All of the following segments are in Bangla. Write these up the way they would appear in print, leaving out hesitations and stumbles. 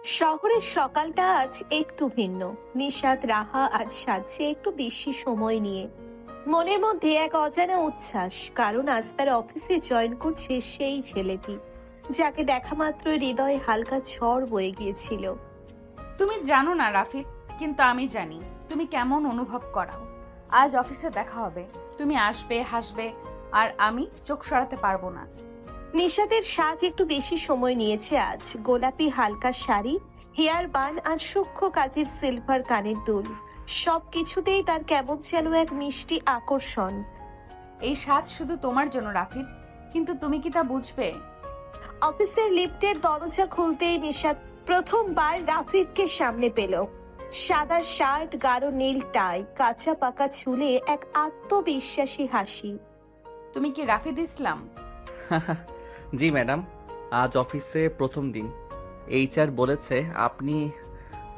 শহরের সকালটা আজ একটু ভিন্ন। নিশাত রাহা আজ সাজছে একটু বেশি সময় নিয়ে। মনের মধ্যে এক অজানা উচ্ছ্বাস, কারণ আজ তার অফিসে জয়েন করছে সেই ছেলেটি যাকে দেখা মাত্র হৃদয়ে হালকা ঝড় বয়ে গিয়েছিল। তুমি জানো না রাফিদ, কিন্তু আমি জানি তুমি কেমন অনুভব করাও। আজ অফিসে দেখা হবে, তুমি আসবে, হাসবে, আর আমি চোখ সরাতে পারবো না। নিশাতের সাজ একটু বেশি সময় নিয়েছে আজ। গোলাপি হালকা শাড়ি, হেয়ার বান আর সূক্ষ্ম কাজের সিলভার কানের দুল, সব কিছুতেই তার কেমন যেন এক মিষ্টি আকর্ষণ। এই সাজ শুধু তোমার জন্য রাফিদ, কিন্তু তুমি কি তা বুঝবে? অফিসের লিফটের দরজা খুলতেই নিশাত প্রথমবার রাফিদকে সামনে পেল। সাদা শার্ট, গাঢ় নীল টাই, কাঁচা পাকা চুলে এক আত্মবিশ্বাসী হাসি। তুমি কি রাফিদ ইসলাম? জি ম্যাডাম, আজ অফিসে প্রথম দিন। এইচআর বলেছে আপনি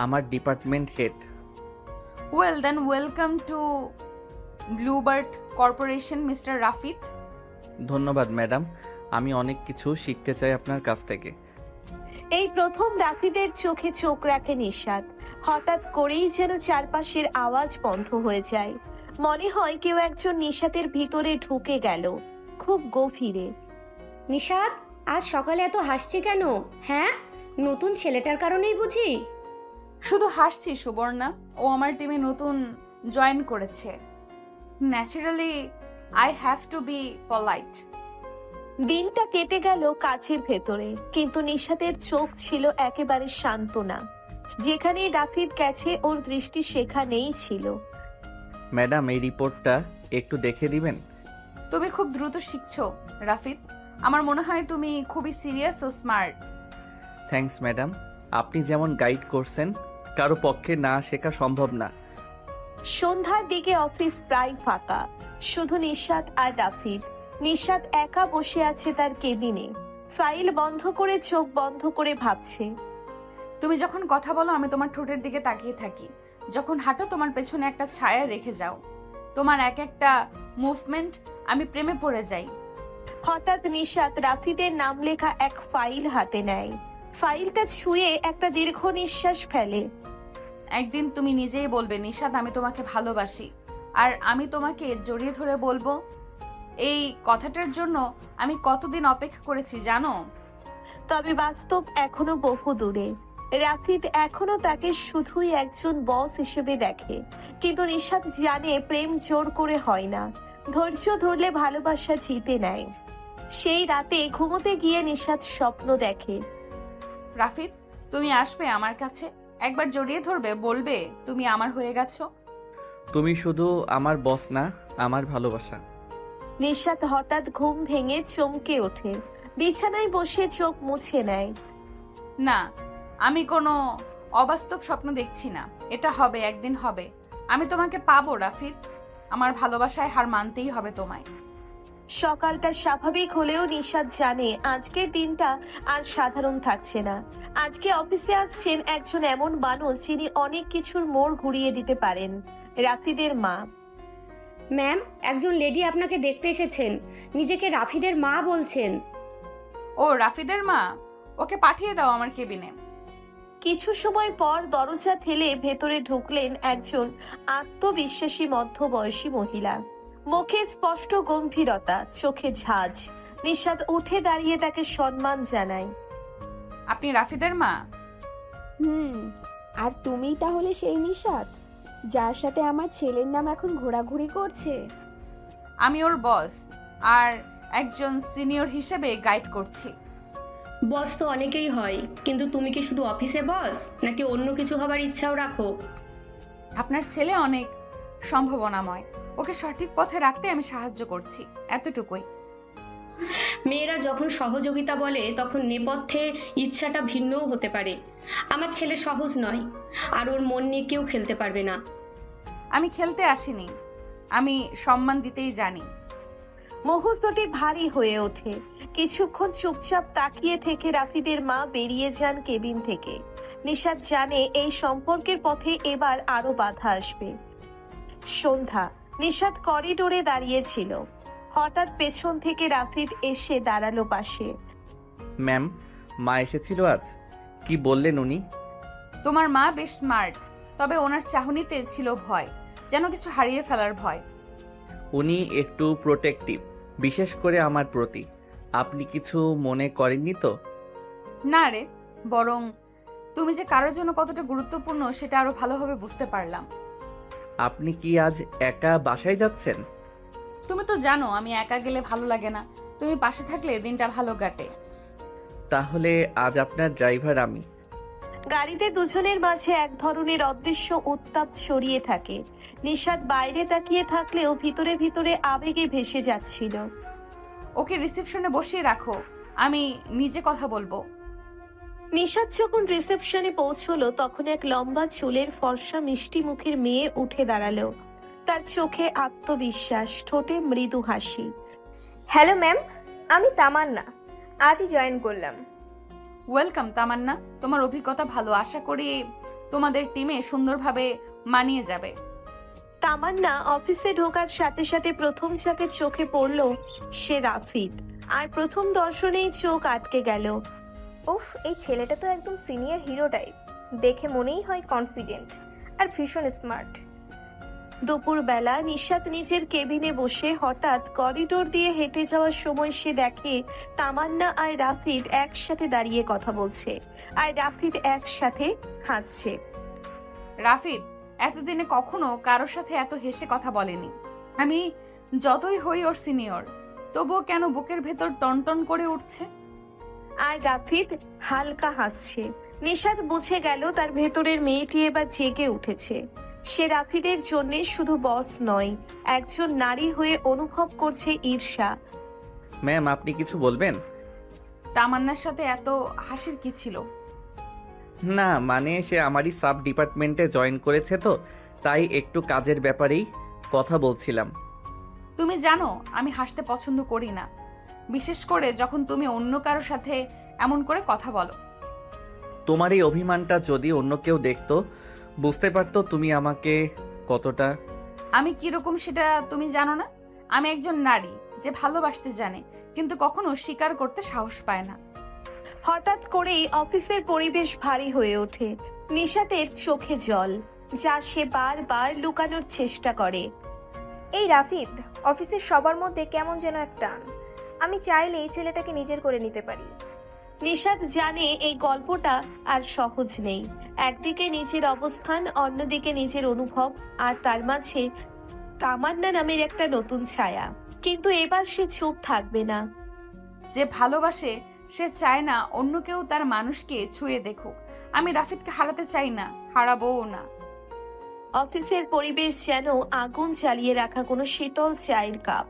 আমার department head. Well then, welcome to Bluebird Corporation mister Rafid. ধন্যবাদ ম্যাডাম, আমি অনেক কিছু শিখতে চাই আপনার কাছ থেকে। এই প্রথম রাফিদের চোখে চোখ রাখে নিশাত। হঠাৎ করেই যেন চারপাশের আওয়াজ বন্ধ হয়ে যায়। মনে হয় কেউ একজন নিশাতের ভিতরে ঢুকে গেল, খুব গভীরে। নিশাত, আজ সকালে এত হাসছি কেন? হ্যাঁ, নতুন ছেলেটার কারণেই বুঝি? শুধু হাসছি সুবর্ণা, ও আমার টিমে নতুন জয়েন করেছে। Naturally I have to be polite. দিনটা কেটে গেল কাজের ভেতরে, কিন্তু নিশাতের চোখ ছিল একেবারে শান্ত না। যেখানেই রাফিদ গেছে ওর দৃষ্টি সেখানেই ছিল। ম্যাডাম, এই রিপোর্টটা একটু দেখে দিবেন? তুমি খুব দ্রুত শিখছো রাফিদ। আমার মনে হয় তুমি খুবই সিরিয়াস ও স্মার্ট। থ্যাঙ্কস ম্যাডাম, আপনি যেমন গাইড করছেন কারো পক্ষে না শেখা সম্ভব না। সন্ধ্যার দিকে অফিস প্রায় ফাঁকা, শুধু নিশাত আর রাফিদ। নিশাত একা বসে আছে তার কেবিনে, ফাইল বন্ধ করে চোখ বন্ধ করে ভাবছে। তুমি যখন কথা বলো আমি তোমার ঠোঁটের দিকে তাকিয়ে থাকি, যখন হাঁটো তোমার পেছনে একটা ছায়া রেখে যাও, তোমার এক একটা মুভমেন্ট আমি প্রেমে পড়ে যাই। হঠাৎ নিশাত রাফিদের নাম লেখা এক ফাইল হাতে নেয়। ফাইলটা ছুঁয়ে একটা দীর্ঘ নিঃশ্বাস ফেলে। একদিন তুমি নিজেই বলবে নিশাত আমি তোমাকে ভালোবাসি, আর আমি তোমাকে জড়িয়ে ধরে বলবো। এই কথাটার জন্য আমি কতদিন অপেক্ষা করেছি জানো? তবে বাস্তব এখনো বহু দূরে। রাফিদ এখনো তাকে শুধুই একজন বস হিসেবে দেখে, কিন্তু নিশাত জানে প্রেম জোর করে হয় না, ধৈর্য ধরলে ভালোবাসা জিতে নেয়। সেই রাতে ঘুমোতে গিয়ে নিশাত স্বপ্ন দেখে। রাফিদ, তুমি আসবে আমার কাছে, একবার জড়িয়ে ধরবে, বলবে তুমি আমার হয়ে গেছো। তুমি শুধু আমার বস না, আমার ভালোবাসা। নিশাত হঠাৎ ঘুম ভেঙে চমকে ওঠে, বিছানায় বসে চোখ মুছে নেয়। না, আমি কোনো অবাস্তব স্বপ্ন দেখছি না, এটা হবে, একদিন হবে। আমি তোমাকে পাবো রাফিদ, আমার ভালোবাসায় হার মানতেই হবে তোমায়। সকালটা স্বাভাবিক হলেও নিশাত জানে আজকের দিনটা আর সাধারণ থাকছে না। আজকে অফিসে আসছেন একজন এমন মানুষ যিনি অনেক কিছুর মোড় ঘুরিয়ে দিতে পারেন। রাফিদের মা। ম্যাম, একজন লেডি আপনাকে দেখতে এসেছেন, নিজেকে রাফিদের মা বলছেন। ও রাফিদের মা, ওকে পাঠিয়ে দাও আমার কেবিনে। কিছু সময় পর দরজা ঠেলে ভেতরে ঢুকলেন একজন আত্মবিশ্বাসী মধ্যবয়সী মহিলা। মুখে স্পষ্ট গম্ভীরতা, চোখে ঝাঁজ। নিশাত উঠে দাঁড়িয়ে তাকে সম্মান জানায়। আপনি রাফিদের মা? আর তুমিই তাহলে সেই নিশাত যার সাথে আমার ছেলের নাম এখন ঘোরাঘুরি করছে? আমি ওর বস, আর একজন সিনিয়র হিসেবে গাইড করছি। বস তো অনেকেই হয়, কিন্তু তুমি কি শুধু অফিসে বস, নাকি অন্য কিছু হবার ইচ্ছাও রাখো? আপনার ছেলে অনেক সম্ভাবনাময়, ওকে সঠিক পথে রাখতে আমি সাহায্য করছি, এতটুকুই। মেয়েরা যখন সহযোগিতা বলে তখন নেপথ্যে ইচ্ছাটা ভিন্নও হতে পারে। আমার ছেলে সহজ নয়, আর ওর মন নিয়ে কেউ খেলতে পারবে না। আমি খেলতে আসিনি, আমি সম্মান দিতেই জানি। মুহূর্তটি ভারী হয়ে ওঠে। কিছুক্ষণ চুপচাপ তাকিয়ে থেকে রাফিদের মা বেরিয়ে যান কেবিন থেকে। নিশাত জানে এই সম্পর্কের পথে এবার আরো বাধা আসবে। সন্ধ্যা। নিশাত করিডোরে দাঁড়িয়েছিল। হঠাৎ পেছন থেকে রাফিদ এসে দাঁড়ালো পাশে। ম্যাম, মা এসেছিল আজ? কি বললেন উনি? তোমার মা বেশ স্মার্ট, তবে ওনার চাহনিতে ছিল ভয়, যেন কিছু হারিয়ে ফেলার ভয়। উনি একটু প্রোটেক্টিভ, বিশেষ করে আমার প্রতি। আপনি কিছু মনে করেননি তো? না রে, বরং তুমি যে কারোর জন্য কতটা গুরুত্বপূর্ণ সেটা আরো ভালোভাবে বুঝতে পারলাম। আপনি কি আজ একা বাসায় যাচ্ছেন? তুমি তো জানো আমি একা গেলে ভালো লাগে না, তুমি পাশে থাকলে দিনটা ভালো কাটে। তাহলে আজ আপনার ড্রাইভার আমি। গাড়িতে দুজনের মাঝে এক ধরনের অদৃশ্য উত্তাপ ছড়িয়ে থাকে। নিশাদ বাইরে তাকিয়ে থাকলেও ভিতরে ভিতরে আবেগে ভেসে যাচ্ছিল। ওকে রিসেপশনে বসিয়ে রাখো, আমি নিজে কথা বলবো। নিশাদ যখন রিসেপশনে পৌঁছলো তখন এক লম্বা চুলের ফর্সা মিষ্টি মুখের মেয়ে উঠে দাঁড়ালো। তার চোখে আত্মবিশ্বাস, ঠোঁটে মৃদু হাসি। হ্যালো ম্যাম, আমি তামান্না, আজই জয়েন করলাম। ওয়েলকাম তামান্না, তোমার অভিজ্ঞতা ভালো, আশা করি তোমাদের টিমে সুন্দরভাবে মানিয়ে যাবে। তামান্না অফিসে ঢোকার সাথে সাথে প্রথম যাকে চোখে পড়ল সে রাফিদ। আর প্রথম দর্শনেই চোখ আটকে গেল। উফ, এই ছেলেটা তো একদম সিনিয়র হিরো টাইপ, দেখে মনেই হয় কনফিডেন্ট আর ভীষণ স্মার্ট। দুপুরবেলা নিশাত নিজের কেবিনে বসে হঠাৎ করিডোর দিয়ে হেঁটে যাওয়ার সময় সে দেখে তামান্না আর রাফিদ একসাথে দাঁড়িয়ে কথা বলছে, আর রাফিদ একসাথে হাসছে। রাফিদ এতদিনে কখনো কারোর সাথে এত হেসে কথা বলেনি। আমি যতই হই ওর সিনিয়র, তবুও কেন বুকের ভেতর টনটন করে উঠছে। আর রাফিদ হালকা হাসছে। নিশাত বুঝে গেল তার ভেতরের মেয়েটি এবার জেগে উঠেছে। সে রাফিদের জন্য শুধু বস নয়, একজন নারী হয়ে অনুভব করছে ঈর্ষা। ম্যাম, আপনি কিছু বলবেন? তামান্নার সাথে এত হাসির কি ছিল? না, মানে সে আমারই সাব ডিপার্টমেন্টে জয়েন করেছে তো, তাই একটু কাজের ব্যাপারেই কথা বলছিলাম। তুমি জানো আমি হাসতে পছন্দ করি না, বিশেষ করে যখন তুমি অন্য কারোর সাথে এমন করে কথা বলো। তোমার এই অভিমানটা যদি অন্য কেউ দেখতো, বুঝতে পারতো তুমি আমাকে কতটা। আমি কিরকম সেটা তুমি জানো না? আমি একজন নারী যে ভালোবাসতে জানে, কিন্তু কখনো স্বীকার করতে সাহস পায় না। হঠাৎ করেই অফিসের পরিবেশ ভারী হয়ে ওঠে। নিশাতের চোখে জল, যা সে বারবার লুকানোর চেষ্টা করে। এই রাফিদ, অফিসের সবার মধ্যে কেমন যেন এক টান। আমি চাইলে এই ছেলেটাকে নিজের করে নিতে পারি। নিশাত জানে এই গল্পটা আর সহজ নেই। একদিকে নিজের অবস্থান, অন্যদিকে নিজের অনুভব, আর তার মাঝে তামান্না নামের একটা নতুন ছায়া। কিন্তু এবার সে চুপ থাকবে না। যে ভালোবাসে সে চায় না অন্য কেউ তার মানুষকে ছুঁয়ে দেখুক। আমি রাফিদকে হারাতে চাই না, হারাবোও না। অফিসের পরিবেশ যেন আগুন জ্বালিয়ে রাখা কোনো শীতল চায়ের কাপ।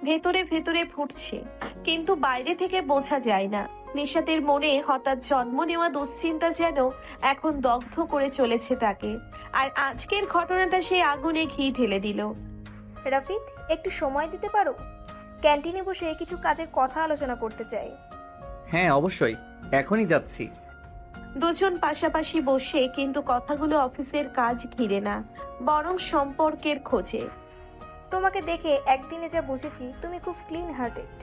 ভেতরে ভেতরে ফুটছে, কিন্তু বাইরে থেকে বোঝা যায় না। নিশাতের মনে হঠাৎ জন্ম নেওয়া দুশ্চিন্তা যেন এখন দগ্ধ করে চলেছে তাকে। আর আজকের ঘটনাটা সেই আগুনে ঘি ঢেলে দিল। রাফিদ, একটু সময় দিতে পারো? ক্যান্টিনে বসে কিছু কাজের কথা আলোচনা করতে চাই। হ্যাঁ, অবশ্যই, এখনই যাচ্ছি। দুজন পাশাপাশি বসে, কিন্তু কথাগুলো অফিসের কাজ ঘিরে না, বরং সম্পর্কের খোঁজে। তোমাকে দেখে একদিনে যা বুঝেছি তুমি খুব ক্লিন হার্টেড।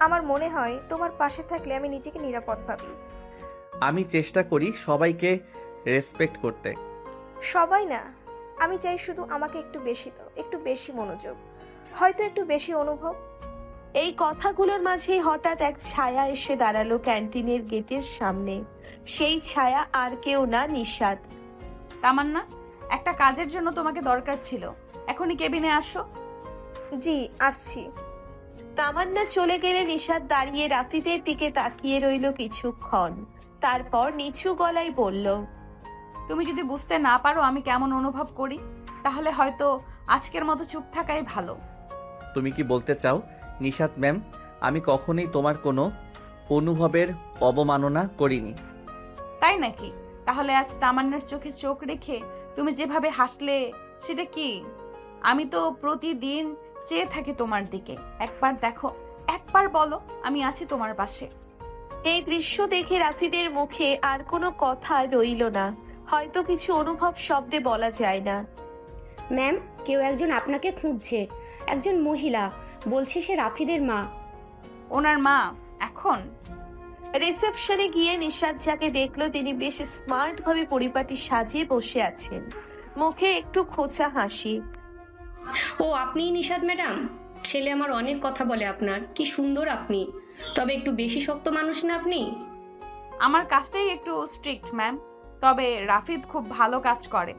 আমার মনে হয় তোমার পাশে থাকলে আমি নিজেকে নিরাপদ ভাবি। আমি চেষ্টা করি সবাইকে রেসপেক্ট করতে। সবাই না, আমি চাই শুধু আমাকে একটু বেশি দাও, একটু বেশি মনোযোগ, হয়তো একটু বেশি অনুভব। এই কথাগুলোর মাঝেই হঠাৎ এক ছায়া এসে দাঁড়ালো ক্যান্টিনের গেটের সামনে। সেই ছায়া আর কেউ না, নিশাত। তামান্না, একটা কাজের জন্য তোমাকে দরকার ছিল, এখনই কেবিনে আসো। জি, আসছি। তামান্না চলে গেলে নিশাত দাঁড়িয়ে রাফিদের দিকে তাকিয়ে রইল কিছুক্ষণ। তারপর নিচু গলায় বলল, তুমি যদি বুঝতে না পারো আমি কেমন অনুভব করি, তাহলে হয়তো আজকের মতো চুপ থাকাই ভালো। তুমি কি বলতে চাও নিশাত ম্যাম, আমি কখনোই তোমার কোনো অনুভবের অবমাননা করিনি? তাই নাকি? তাহলে আজ তামান্নার চোখে চোখ রেখে তুমি যেভাবে হাসলে সেটা কি? আমি তো প্রতিদিন চেয়ে থাকি তোমার দিকে। একবার দেখো, একবার বলো আমি আছি তোমার পাশে। এই দৃশ্য দেখে রাফিদের মুখে আর কোনো কথা রইল না। হয়তো কিছু অনুভব শব্দে বলা যায় না। ম্যাম, কেউ একজন আপনাকে খুঁজছে, একজন মহিলা, বলছে সে রাফিদের মা। ওনার মা এখন? রিসেপশনে গিয়ে নিশাত যাকে দেখলো তিনি বেশ স্মার্ট ভাবে পরিপাটি সাজিয়ে বসে আছেন, মুখে একটু খোঁচা হাসি। ও আপনিই নিশাদ ম্যাডাম? ছেলে আমার অনেক কথা বলে আপনার, কি সুন্দর আপনি। তবে একটু বেশি শক্ত মানুষ না আপনি? আমার কাজটাই একটু স্ট্রিক্ট ম্যাম, তবে রাফিদ খুব ভালো কাজ করে।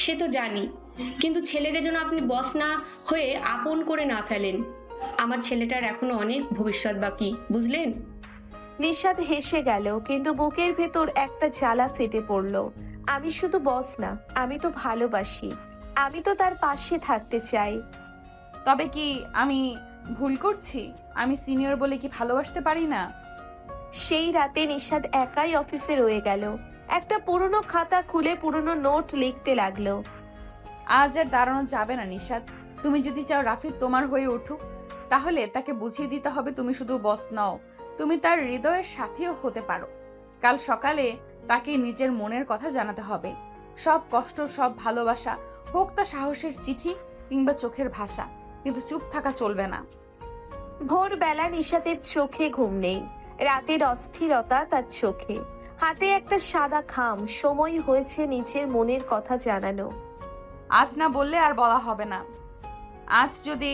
সে তো জানি, কিন্তু ছেলেকে যেন আপনি বস না হয়ে আপন করে না ফেলেন। আমার ছেলেটার এখনো অনেক ভবিষ্যৎ বাকি, বুঝলেন? নিশাত হেসে গেল, কিন্তু বুকের ভেতর একটা জ্বালা ফেটে পড়ল। আমি শুধু বস না, আমি তো ভালোবাসি, আমি তো তার পাশে থাকতে চাই। তবে কি আমি ভুল করছি? আমি সিনিয়র বলে কি ভালোবাসতে পারি না? সেই রাতে নিশাত একাই অফিসে রয়ে গেল, একটা পুরনো খাতা খুলে পুরনো নোট লিখতে লাগলো। আজ আর দাঁড়ানো যাবে না নিশাত। তুমি যদি চাও রাফিদ তোমার হয়ে উঠুক, তাহলে তাকে বুঝিয়ে দিতে হবে তুমি শুধু বস নও, তুমি তার হৃদয়ের সাথীও হতে পারো। কাল সকালে তাকে নিজের মনের কথা জানাতে হবে। সব কষ্ট, সব ভালোবাসা, হোক তা সাহসের চিঠি কিংবা চোখের ভাষা, কিন্তু চুপ থাকা চলবে না। ভোরবেলা নিশাতের চোখে ঘুম নেই, রাতের অস্থিরতা তার চোখে, হাতে একটা সাদা খাম। সময় হয়েছে নিজের মনের কথা জানানো। আজ না বললে আর বলা হবে না। আজ যদি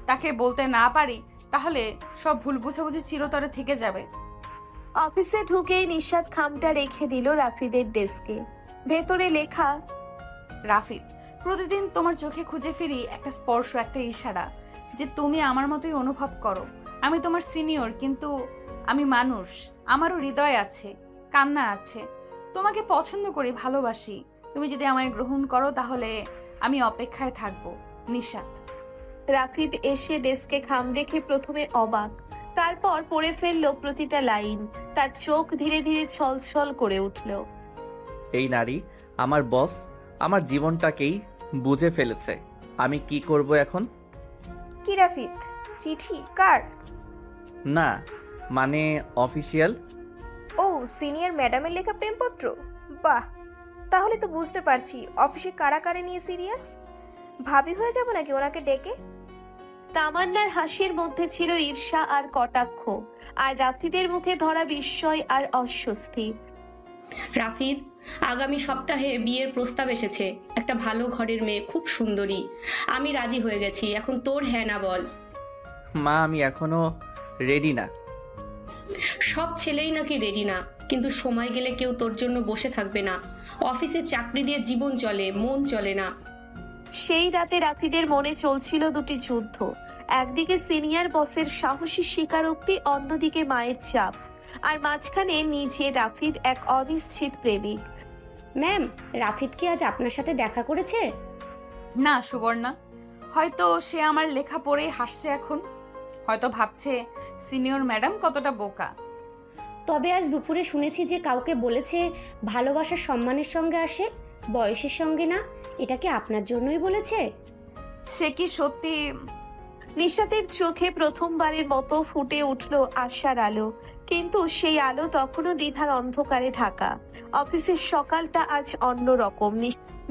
তাকে বলতে না পারি, তাহলে সব ভুল বুঝাবুঝি চিরতরে থেকে যাবে। অফিসে ঢুকেই নিশাত খামটা রেখে দিল রাফিদের ডেস্কে। ভেতরে লেখা, রাফিদ, প্রতিদিন তোমার চোখে খুঁজে ফিরি একটা স্পর্শ, একটা ইশারা, যে তুমি আমার মতোই অনুভব করো। আমি তোমার সিনিয়র, কিন্তু আমি মানুষ, আমারও হৃদয় আছে, কান্না আছে। তোমাকে পছন্দ করি, ভালোবাসি। তুমি যদি আমায় গ্রহণ করো, তাহলে আমি অপেক্ষায় থাকবো। নিশাত। রাফিদ এসে ডেস্কে খাম দেখে প্রথমে অবাক, তারপর পড়ে ফেললো প্রতিটা লাইন। তার চোখ ধীরে ধীরে ছলছল করে উঠল। এই নারী আমার বস, আমার জীবনটাকেই বুঝে ফেলেছে। আমি কি করব এখন? কি রাফিদ, চিঠি কার? না মানে অফিসিয়াল। ও, সিনিয়র ম্যাডামের লেখা প্রেমপত্র? বাহ, তাহলে তো বুঝতে পারছি অফিসে কারা কারে নিয়ে সিরিয়াস। ভাবি হয়ে যাব নাকি ওনাকে ডেকে? তামান্নার হাসির মধ্যে ছিল ঈর্ষা আর কটাক্ষ, আর রাফিদের মুখে ধরা বিস্ময় আর অস্বস্তি। রাফিদ, আগামী সপ্তাহে বিয়ের প্রস্তাব এসেছে। একটা ভালো ঘরের মেয়ে, খুব সুন্দরী। আমি রাজি হয়ে গেছি, এখন তোর হ্যাঁ না বল। মা আমি এখনো রেডি না। সব ছেলেই নাকি রেডি না, কিন্তু সময় গেলে কেউ তোর জন্য বসে থাকবে না। অফিসে চাকরি দিয়ে জীবন চলে, মন চলে না। সেই রাতে রাফিদের মনে চলছিল দুটি যুদ্ধ। একদিকে সিনিয়র বসের সাহসী স্বীকারোক্তি, অন্যদিকে মায়ের চাপ, আর মাঝখানে নিজে রাফিদ, এক অনিশ্চিত প্রেমিক। ম্যাম, রাফিদ কি আজ আপনার সাথে দেখা করেছে? না সুবর্ণা, হয়তো সে আমার লেখা পড়ে হাসছে এখন। হয়তো ভাবছে সিনিয়র ম্যাডাম কতটা বোকা। তবে আজ দুপুরে শুনেছি যে কাউকে বলেছে ভালোবাসা সম্মানের সঙ্গে আসে, বয়সের সঙ্গে না। এটা কি আপনার জন্যই বলেছে? সে কি সত্যি? নিশাতের চোখে প্রথমবারের মতো ফুটে উঠল আশার আলো, কিন্তু সেই আলো তখনও দ্বিধার অন্ধকারে ঢাকা। অফিসের সকালটা আজ অন্যরকম।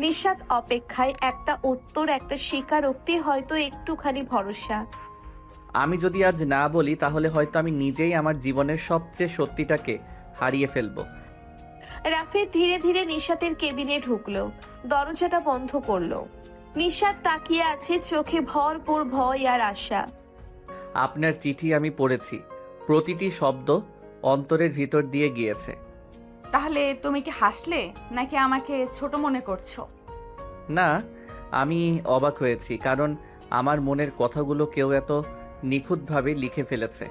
নিশাত অপেক্ষায়, একটা উত্তর, একটা স্বীকারোক্তি, হয়তো একটুখানি ভরসা। আমি যদি আজ না বলি, তাহলে হয়তো আমি নিজেই আমার জীবনের সবচেয়ে সত্যিটাকে হারিয়ে ফেলবো। রাফিদ ধীরে ধীরে নিশাতের কেবিনে ঢুকলো, দরজাটা বন্ধ করলো। নিশাত তাকিয়ে আছে, চোখে ভরপুর ভয় আর আশা। আপনার চিঠি আমি পড়েছি, প্রতিটি শব্দ অন্তরের ভিতর দিয়ে গিয়েছে। তাহলে তুমি কি হাসলে, নাকি আমাকে ছোট মনে করছো? না, আমি অবাক হয়েছি, কারণ আমার মনের কথাগুলো কেউ এত নিখুঁতভাবে লিখে ফেলেছে।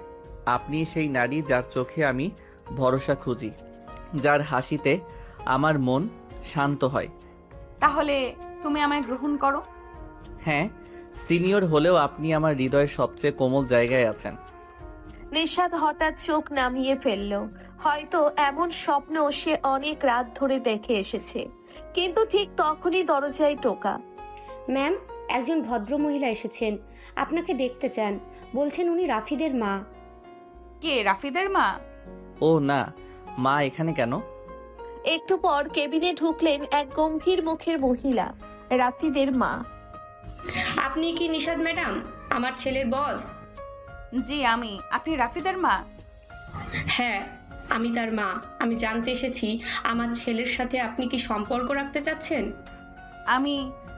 আপনি সেই নারী যার চোখে আমি ভরসা খুঁজি, যার হাসিতে আমার মন শান্ত হয়। তাহলে তুমি আমায় গ্রহণ করো। হ্যাঁ, সিনিয়র হলেও আপনি আমার হৃদয়ের সবচেয়ে কোমল জায়গায় আছেন। নিশাত হঠাৎ চোখ নামিয়ে ফেলল। হয়তো এমন স্বপ্ন সে অনেক রাত ধরে দেখে এসেছে, কিন্তু ঠিক তখনই দরজায় টোকা। ম্যাম, একজন ভদ্র মহিলা এসেছেন, আপনাকে দেখতে চান। বলছেন উনি রাফিদের মা। কে রাফিদের মা? ও না, মা এখানে কেন? একটু পর কেবিনে ঢুকলেন এক গম্ভীর মুখের মহিলা, রাফিদের মা। আপনি কি নিশাদ ম্যাডাম, আমার ছেলের বস? জি আমি। আপনি রাফিদের মা? হ্যাঁ, আমি তার মা। আমি জানতে এসেছি আমার ছেলের সাথে আপনি কি সম্পর্ক রাখতে চাচ্ছেন? আমি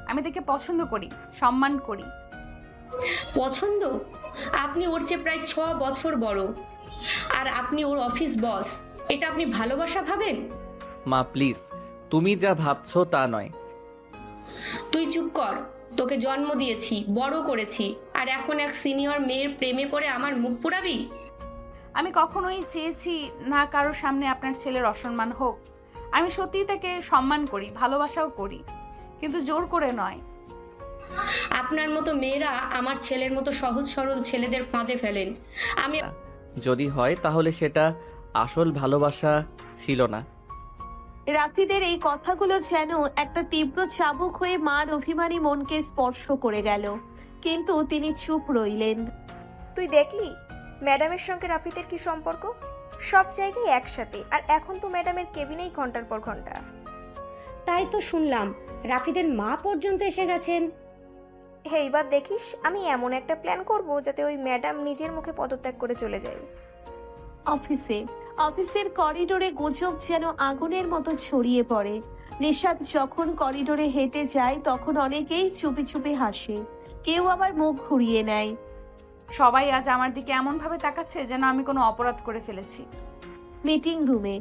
আমি তাকে পছন্দ করি, সম্মান করি। পছন্দ? আপনি ওর চেয়ে প্রায় 6 বছর বড়, আর আপনি ওর অফিস বস। এটা আপনি ভালোবাসা ভাবেন? মা প্লিজ, তুমি যা ভাবছো তা নয়। তুই চুপ কর। তোকে জন্ম দিয়েছি, বড় করেছি, আর এখন এক সিনিয়র মেয়ের প্রেমে পড়ে আমার মুখ পুরাবি? আমি কখনোই চেয়েছি না কারোর সামনে আপনার ছেলের অসম্মান হোক। আমি সত্যিই তাকে সম্মান করি, ভালোবাসাও করি, কিন্তু জোর করে নয়। আপনার মতো মেয়েরা আমার ছেলের মতো সহজ সরল ছেলেদের ফাঁদে ফেলেন। আমি যদি হয় তাহলে সেটা আসল ভালোবাসা ছিল না। রাফিদের এই কথাগুলো যেন একটা তীব্র চাবুক হয়ে মার অভিমানী মনকে স্পর্শ করে গেল, কিন্তু তিনি চুপ রইলেন। তুই দেখলি ম্যাডামের সঙ্গে রাফিদের কি সম্পর্ক? সব জায়গায় একসাথে, আর এখন তো ম্যাডামের কেবিনেই ঘন্টার পর ঘন্টা। তাই তো শুনলাম রাফিদের মা পর্যন্ত এসে গেছেন। এইবার দেখিস আমি এমন একটা প্ল্যান করব যাতে ওই ম্যাডাম নিজের মুখে পদত্যাগ করে চলে যায়। অফিসের করিডোরে গুজব যেন আগুনের মতো ছড়িয়ে পড়ে। নিশাদ যখন করিডোরে হেঁটে যায় তখন অনেকেই চুপি চুপি হাসে, কেউ আবার মুখ ঘুরিয়ে নেয়। সবাই আজ আমার দিকে এমনভাবে তাকাচ্ছে যেন আমি কোনো অপরাধ করে ফেলেছি। মিটিং রুমে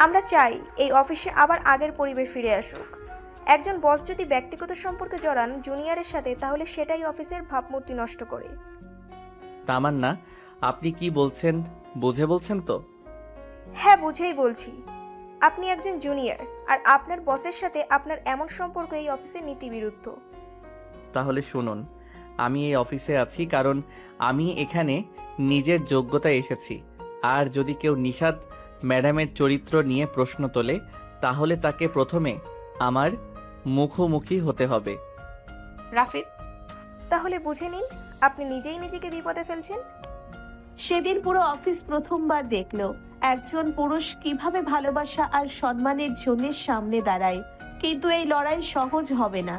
আমরা চাই এই অফিসে আবার আগের পরিবেশ ফিরে আসুক। একজন বস যদি ব্যক্তিগত সম্পর্কে জড়ান জুনিয়রের সাথে, তাহলে সেটাই অফিসের ভাবমূর্তি নষ্ট করে। তামান্না, আপনি কি বলছেন বুঝে বলছেন তো? হ্যাঁ, বুঝেই বলছি। আপনি একজন জুনিয়র, আর আপনার বসের সাথে আপনার এমন সম্পর্ক এই অফিসের নীতিবিরুদ্ধ। তাহলে শুনুন, আমি এই অফিসে আছি কারণ আমি এখানে নিজের যোগ্যতায় এসেছি। আর যদি কেউ নিশাদ ম্যাডামের চরিত্র নিয়ে প্রশ্ন তোলে তাহলে তাকে প্রথমে আমার মুখোমুখি হতে হবে। রাফিদ, তাহলে বুঝে নিন আপনি নিজেই নিজেকে বিপদে ফেলছেন। সেদিন পুরো অফিস প্রথমবার দেখলো একজন পুরুষ কিভাবে ভালোবাসা আর সম্মানের জন্য সামনে দাঁড়ায়, কিন্তু এই লড়াই সহজ হবে না।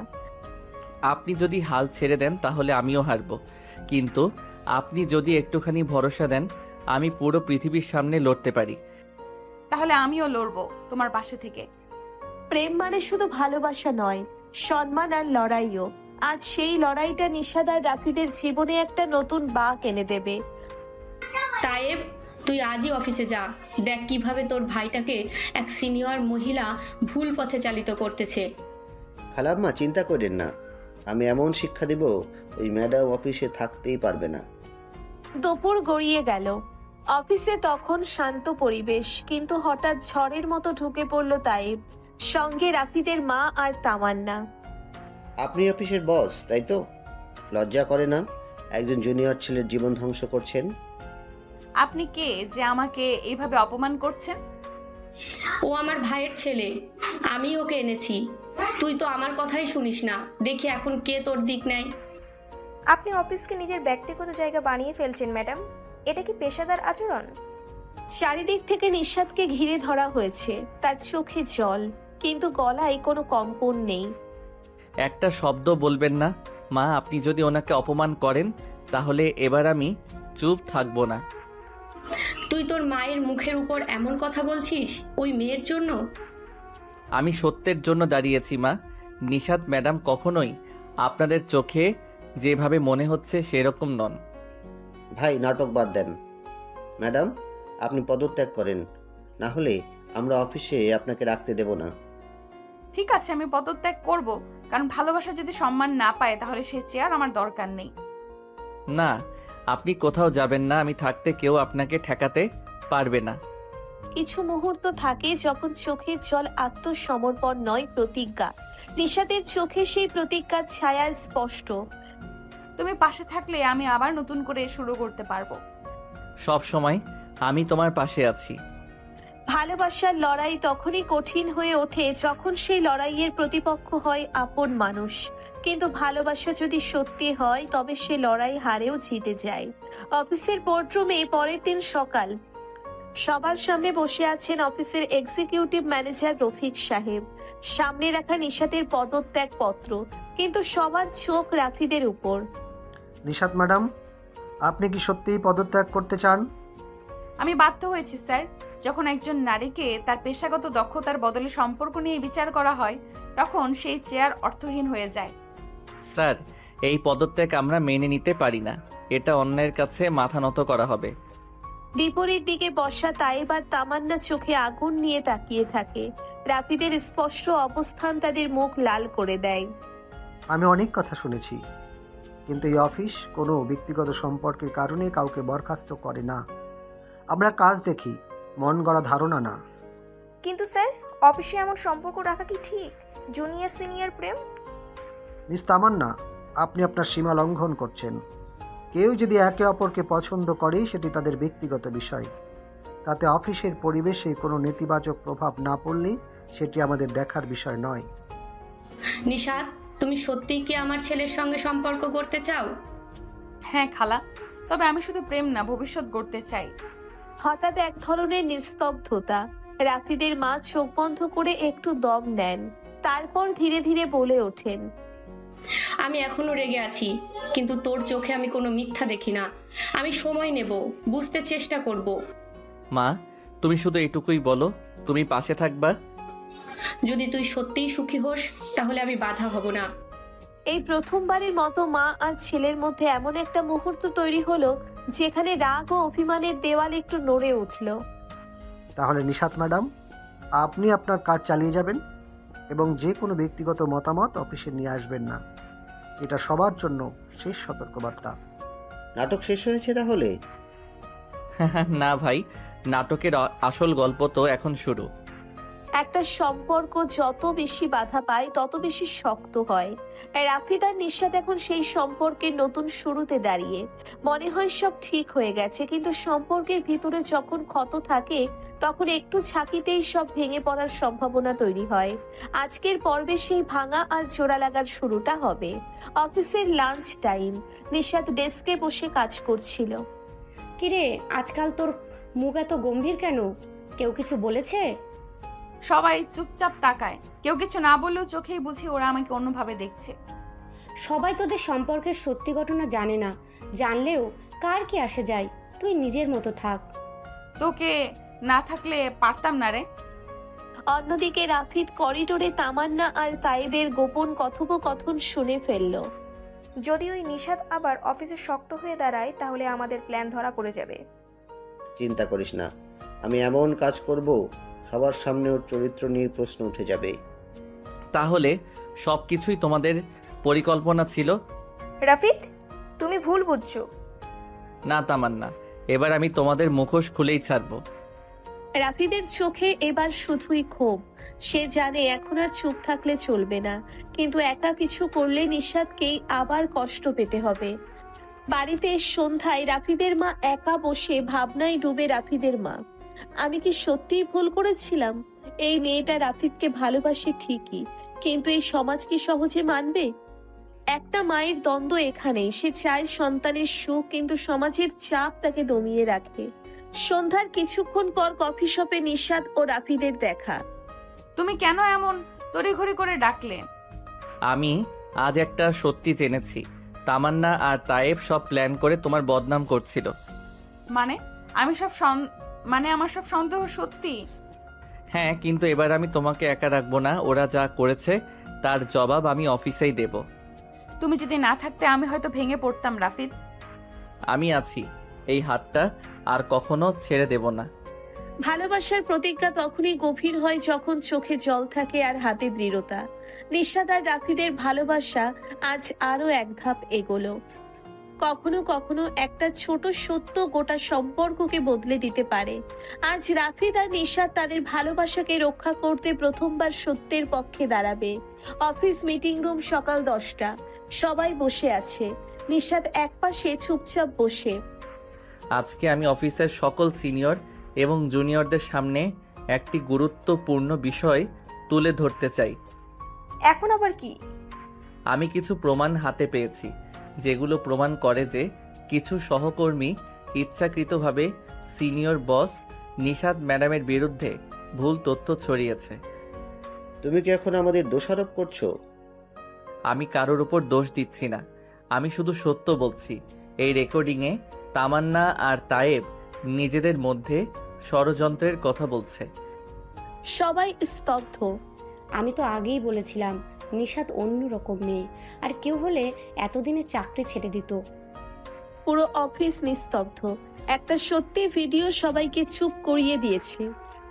আপনি যদি হাল ছেড়ে দেন তাহলে আমিও হারব, কিন্তু আপনি যদি একটুখানি ভরসা দেন আমি পুরো পৃথিবীর সামনে লড়তে পারি। তাহলে আমিও লড়বো তোমার পাশে থেকে। প্রেম মানে শুধু ভালোবাসা নয়, সম্মান আর লড়াইও। আজ সেই লড়াইটা নিশাদ আর রাফিদের জীবনে একটা নতুন বাঁক এনে দেবে। তায়েব, তুই আজই অফিসে যা। দেখ কিভাবে তোর ভাইটাকে এক সিনিয়র মহিলা ভুল পথে চালিত করতেছে। খালাম্মা, চিন্তা করেন না, আমি এমন শিক্ষা দেব ওই ম্যাডাম অফিসে থাকতেই পারবে না। দুপুর গড়িয়ে গেল। অফিসে তখন শান্ত পরিবেশ, কিন্তু হঠাৎ ঝড়ের মতো ঢুকে পড়ল তাইব, সঙ্গে রাফিদের মা আর তামান্না। আপনি অফিসের বস, তাই তো? লজ্জা করে না একজন জুনিয়র ছেলের জীবন ধ্বংস করছেন? আপনি কে যে আমাকে এইভাবে অপমান করছেন? ও আমার ভাইয়ের ছেলে, আমি ওকে এনেছি। তুই তো আমার কথাই শুনিস না। দেখি এখন কে তোর দিক নেয়। আপনি অফিসকে নিজের ব্যক্তিগত জায়গা বানিয়ে ফেলছেন ম্যাডাম। এটা কি পেশাদার আচরণ? চারিদিক থেকে নিশাদকে ঘিরে ধরা হয়েছে, তার চোখে জল, কিন্তু গলায় কোনো কম্পন নেই। একটা শব্দ বলবেন না মা। আপনি যদি ওনাকে অপমান করেন তাহলে এবার আমি চুপ থাকবো না। তুই তোর মায়ের মুখের উপর এমন কথা বলছিস ওই মেয়ের জন্য? আমি সত্যের জন্য দাঁড়িয়েছি মা। নিশাদ ম্যাডাম কখনোই আপনাদের চোখে যেভাবে মনে হচ্ছে সেরকম নন। ভাই, নাটক বাদ দেন। ম্যাডাম, আপনি পদত্যাগ করেন, না হলে আমরা অফিসে আপনাকে রাখতে দেব না। ঠিক আছে, আমি পদত্যাগ করব, কারণ ভালোবাসা যদি সম্মান না পায় তাহলে সে চেয়ার আমার দরকার নেই। না, আপনি কোথাও যাবেন না। আমি থাকতে কেউ আপনাকে ঠেকাতে পারবে না। কিছু মুহূর্ত থাকে যখন চোখের জল আত্মসমর্পণ নয়, প্রতিজ্ঞা। নিশাদের চোখে সেই প্রতিজ্ঞার ছায়া স্পষ্ট। তুমি পাশে থাকলে আমি আবার নতুন করে শুরু করতে পারবো। সব সময় আমি তোমার পাশে আছি। ভালোবাসার লড়াই তখনই কঠিন হয়ে ওঠে যখন সেই লড়াইয়ের প্রতিপক্ষ হয় আপন মানুষ, কিন্তু ভালোবাসা যদি সত্যি হয় তবে সে লড়াই হারেও জিতে যায়। অফিসের বোর্ডরুমে পরের দিন সকাল। সবার সামনে বসে আছেন অফিসের এক্সিকিউটিভ ম্যানেজার রফিক সাহেব, সামনে রাখা নিশাদের পদত্যাগ পত্র, কিন্তু সবার চোখ রাফিদের উপর। নিশাত ম্যাডাম, আপনি কি সত্যিই পদত্যাগ করতে চান? আমি বাধ্য হয়েছি স্যার। যখন একজন নারীকে তার পেশাগত দক্ষতার বদলে সম্পর্ক নিয়ে বিচার করা হয়, তখন সেই চেয়ার অর্থহীন হয়ে যায়। স্যার, এই পদত্যাগ আমরা মেনে নিতে পারি না। এটা অন্যের কাছে মাথা নত করা হবে। বিপরীত দিকে বসা তাইব আর তামান্না চোখে আগুন নিয়ে তাকিয়ে থাকে। রাফিদের স্পষ্ট অবস্থান তাদের মুখ লাল করে দেয়। আমি অনেক কথা শুনেছি, কিন্তু এই অফিস কোনো ব্যক্তিগত সম্পর্কের কারণে কাউকে বরখাস্ত করে না। আমরা কাজ দেখি, মন গড়া ধারণা না। কিন্তু স্যার, অফিসে এমন সম্পর্ক রাখা কি ঠিক? জুনিয়র সিনিয়র প্রেম? মিস তামান্না, আপনি আপনার সীমা লঙ্ঘন করছেন। কেউ যদি একে অপরকে পছন্দ করে সেটি তাদের ব্যক্তিগত বিষয়। তাতে অফিসের পরিবেশে কোনো নেতিবাচক প্রভাব না পড়লে সেটি আমাদের দেখার বিষয় নয়। নিশাত, তুমি সত্যিই কি আমার ছেলের সঙ্গে সম্পর্ক করতে চাও? হ্যাঁ খালা, তবে আমি শুধু প্রেম না, ভবিষ্যৎ গড়তে চাই। হঠাৎ এক ধরনের নিস্তব্ধতা। রাফিদের মা চোখ বন্ধ করে একটু দম নেন, তারপর ধীরে ধীরে বলে ওঠেন। আমি এখনো রেগে আছি, কিন্তু তোর চোখে আমি কোনো মিথ্যা দেখি না। আমি সময় নেব, বুঝতে চেষ্টা করব। মা, তুমি শুধু এটুকুই বলো, তুমি পাশে থাকবা। যদি তুই সত্যিই সুখী হোস, তাহলে আমি বাধা হব না। এই প্রথমবারের মতো মা আর ছেলের মধ্যে এমন একটা মুহূর্ত তৈরি হলো যেখানে রাগ ও অভিমানের দেওয়াল একটু নড়ে উঠল। তাহলে নিশাত ম্যাডাম, আপনি আপনার কাজ চালিয়ে যাবেন এবং যে কোনো ব্যক্তিগত মতামত অফিসে নিয়ে আসবেন না। এটা সবার জন্য শেষ সতর্কবার্তা। নাটক শেষ হয়েছে তাহলে? না ভাই, নাটকের আসল গল্প তো এখন শুরু। একটা সম্পর্ক যত বেশি বাধা পায় তত বেশি শক্ত হয়। রাফিদ আর নিশাত এখন সেই সম্পর্কের নতুন শুরুতে দাঁড়িয়ে। মনে হয় সব ঠিক হয়ে গেছে, কিন্তু সম্পর্কের ভিতরে যখন ক্ষত থাকে তখন একটু ঝাঁকিতেই সব ভেঙে পড়ার সম্ভাবনা তৈরি হয়। আজকের পর্বে সেই ভাঙা আর জোড়া লাগার শুরুটা হবে। অফিসের লাঞ্চ টাইম। নিশাত ডেস্কে বসে কাজ করছিল। কিরে, আজকাল তোর মুখ এত গম্ভীর কেন? কেউ কিছু বলেছে? সবাই চুপচাপ তাকায়, কেউ কিছু না বললেও চোখেই বুঝি ওরা আমাকে অন্যভাবে দেখছে। সবাই তোদের সম্পর্কের সত্যি ঘটনা জানে না, জানলেও কার কি আসে যায়। তুই নিজের মতো থাক। তোকে না থাকলে পারতাম না রে। অন্যদিকে রাফিদ করিডোরে তামান্না আর তাইবের গোপন কথোপকথন শুনে ফেলল। যদি ওই নিশাত আবার অফিসে শক্ত হয়ে দাঁড়ায়, তাহলে আমাদের প্ল্যান ধরা পড়ে যাবে। চিন্তা করিস না, আমি এমন কাজ করব সবার সামনে ওর চরিত্র নিয়ে প্রশ্ন উঠে যাবে। তাহলে সব কিছুই তোমাদের পরিকল্পনা ছিল? রাফিদ, তুমি ভুল বুঝছো। না তামান্না, এবার আমি তোমাদের মুখোশ খুলেই ছাড়বো। রাফিদের চোখে এবার শুধুই ক্ষোভ। সে জানে এখন আর চুপ থাকলে চলবে না, কিন্তু একা কিছু করলে নিশাতকেই আবার কষ্ট পেতে হবে। বাড়িতে সন্ধ্যায় রাফিদের মা একা বসে ভাবনায় ডুবে। রাফিদের মা, আমি কি সত্যিই ভুল করেছিলাম? এই মেয়েটা রাফিদকে ভালোবাসে ঠিকই, কিন্তু এই সমাজ কি সহজে মানবে? একটা মায়ের দ্বন্দ্ব এখানেই। সে চায় সন্তানের সুখ, কিন্তু সমাজের চাপ তাকে দমিয়ে রাখে। সন্ধ্যার কিছুক্ষণ পর কফি শপে নিশাত ও রাফিদের দেখা। তুমি কেন এমন তড়িঘড়ি করে ডাকলে? আমি আজ একটা সত্যি জেনেছি। তামান্না আর তায়েব সব প্ল্যান করে তোমার বদনাম করছিল। মানে আমার সব সন্দেহ সত্যি? হ্যাঁ, কিন্তু এবার আমি তোমাকে একা রাখবো না। ওরা যা করেছে তার জবাব আমি অফিসেই দেব। তুমি যদি না থাকতে আমি হয়তো ভেঙে পড়তাম রাফিদ। আমি আছি, এই হাতটা আর কখনো ছেড়ে দেব না। ভালোবাসার প্রতিজ্ঞা তখনই গভীর হয় যখন চোখে জল থাকে আর হাতে দৃঢ়তা। নিশাত আর রাফিদের ভালোবাসা আজ আরো এক ধাপ এগোলো। কখনো কখনো একটা ছোট সত্য গোটা সম্পর্ককে বদলে দিতে পারে। আজ রাফিদ আর নিশাত তাদের ভালোবাসাকে রক্ষা করতে প্রথমবার সত্যের পক্ষে দাঁড়াবে। অফিস মিটিং রুম, সকাল 10টা। সবাই বসে আছে। নিশাত একপাশে চুপচাপ বসে। আজকে আমি অফিসের সকল সিনিয়র এবং জুনিয়রদের সামনে একটি গুরুত্বপূর্ণ বিষয় তুলে ধরতে চাই। এখন আবার কি? আমি কিছু প্রমাণ হাতে পেয়েছি, যেগুলো প্রমাণ করে যে কিছু সহকর্মী ইচ্ছাকৃতভাবে সিনিয়র বস নিশাত ম্যাডামের বিরুদ্ধে ভুল তথ্য ছড়িয়েছে। তুমি কি এখন আমাদের দোষারোপ করছো? আমি কারোর উপর দোষ দিচ্ছি না, আমি শুধু সত্য বলছি। এই রেকর্ডিংয়ে তামান্না আর তায়েব নিজেদের মধ্যে ষড়যন্ত্রের কথা বলছে। সবাই স্তব্ধ। আমি তো আগেই বলেছিলাম নিশাত অন্যরকম মেয়ে, আর কেউ হলে এতদিনে চাকরি ছেড়ে দিত। পুরো অফিস নিস্তব্ধ। একটা সত্যি ভিডিও সবাইকে চুপ করিয়ে দিয়েছে।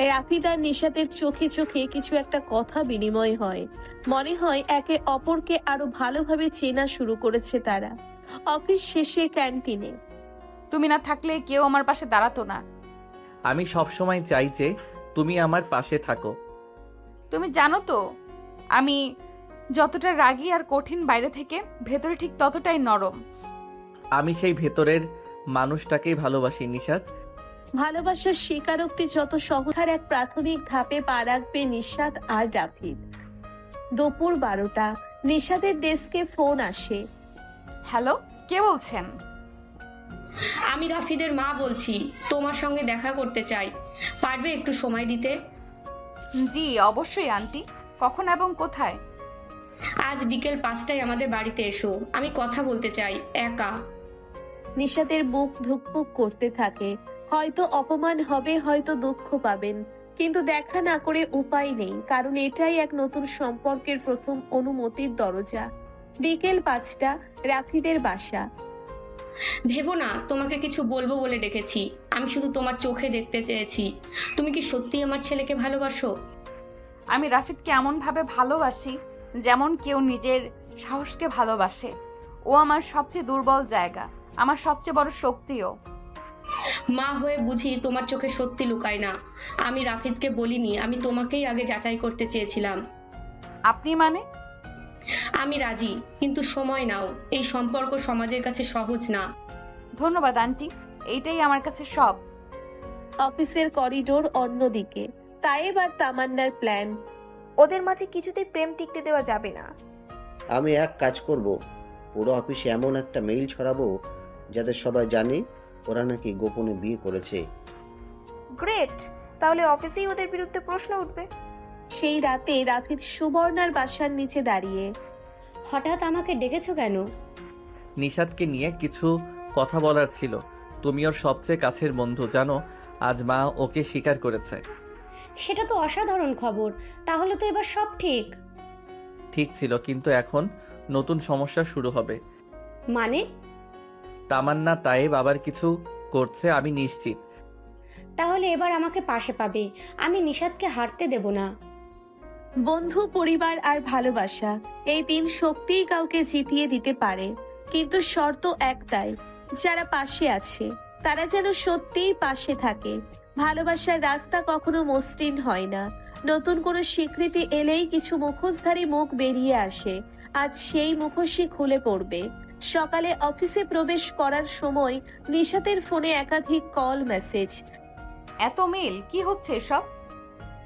রাফিদ আর নিশাতের চোখে চোখে কিছু একটা কথা বিনিময় হয়। মনে হয় একে অপরকে আরো ভালোভাবে চেনা শুরু করেছে তারা। অফিস শেষে ক্যান্টিনে তুমি না থাকলে কেউ আমার পাশে দাঁড়াতো না। আমি সবসময় চাই যে তুমি আমার পাশে থাকো। তুমি জানো তো আমি যতটা রাগী আর কঠিন বাইরে থেকে, ভেতরে ঠিক ততটাই নরম। আমি সেই ভেতরের মানুষটাকেই ভালোবাসি নিশাত। ভালোবাসার স্বীকারোক্তি যত সহজ এক প্রাথমিক ধাপে পা রাখবে নিশাত আর রাফিদ। দুপুর 12টা। নিশাতের ডেস্কে ফোন আসে। হ্যালো, কে বলছেন? আমি রাফিদের মা বলছি, তোমার সঙ্গে দেখা করতে চাই, পারবে একটু সময় দিতে? জি অবশ্যই আন্টি। কখন এবং কোথায়? আজ বিকেল 5টায় আমাদের বাড়িতে এসো, আমি কথা বলতে চাই, একা। নিশাতের বুক ধুকপুক করতে থাকে। হয়তো অপমান হবে, হয়তো দুঃখ পাবেন, কিন্তু দেখা না করে উপায় নেই, কারণ এটাই এক নতুন সম্পর্কের প্রথম অনুমতির দরজা। বিকেল 5টা। রাফিদের বাসা। ভেবো না তোমাকে কিছু বলবো বলে ডেকেছি, আমি শুধু তোমার চোখে দেখতে চেয়েছি, তুমি কি সত্যি আমার ছেলেকে ভালোবাসো? আমি রাফিদকে এমনভাবে ভালোবাসি যেমন কেউ নিজের সাহসকে ভালোবাসে। ও আমার সবচেয়ে দুর্বল জায়গা, আমার সবচেয়ে বড় শক্তিও। মা হয়ে বুঝি তোমার চোখে সত্যি লুকায় না। আমি রাফিদকে বলিনি, আমি তোমাকেই আগে যাচাই করতে চেয়েছিলাম। আপনি মানে? আমি রাজি, কিন্তু সময় নাও, এই সম্পর্ক সমাজের কাছে সহজ না। ধন্যবাদ আন্টি, এইটাই আমার কাছে সব। অফিসের করিডোর অন্যদিকে। তাইব আর তামান্নার প্ল্যান। ওদের মাঝে কিছুতেই প্রেম টিকতে দেওয়া যাবে না। আমি এক কাজ করব, পুরো অফিসে এমন একটা মেইল ছড়াবো যাতে সবাই জানে ওরা নাকি গোপনে বিয়ে করেছে। গ্রেট, তাহলে অফিসেই ওদের বিরুদ্ধে প্রশ্ন উঠবে। সেই রাতে রাফিদ সুবর্ণার বাসার নিচে দাঁড়িয়ে। হঠাৎ আমাকে ডেকেছো কেন? নিশাতকে নিয়ে কিছু কথা বলার ছিল। তুমি ওর সবচেয়ে কাছের বন্ধু, জানো আজ মা ওকে স্বীকার করেছে। সেটা তো অসাধারণ খবর। তাহলে তো এবার সব ঠিক। ঠিক ছিল, কিন্তু এখন নতুন সমস্যা শুরু হবে। মানে? তামান্না তাইব আবার কিছু করছে, আমি নিশ্চিত। তাহলে এবার আমাকে পাশে পাবে। আমি নিশাদকে হারতে দেব না। বন্ধু, পরিবার আর ভালোবাসা, এই 3 শক্তিই কাউকে জিতিয়ে দিতে পারে, কিন্তু শর্ত একটাই, যারা পাশে আছে তারা যেন সত্যিই পাশে থাকে। ভালোবাসার রাস্তা কখনো মসৃণ হয় না। নতুন কোনো স্বীকৃতি এলেই কিছু মুখোশধারী মুখ বেরিয়ে আসে। আজ সেই মুখোশই খুলে পড়বে। সকালে অফিসে প্রবেশ করার সময় নিশাতের ফোনে একাধিক কল মেসেজ। এত মেল, কি হচ্ছে এসব?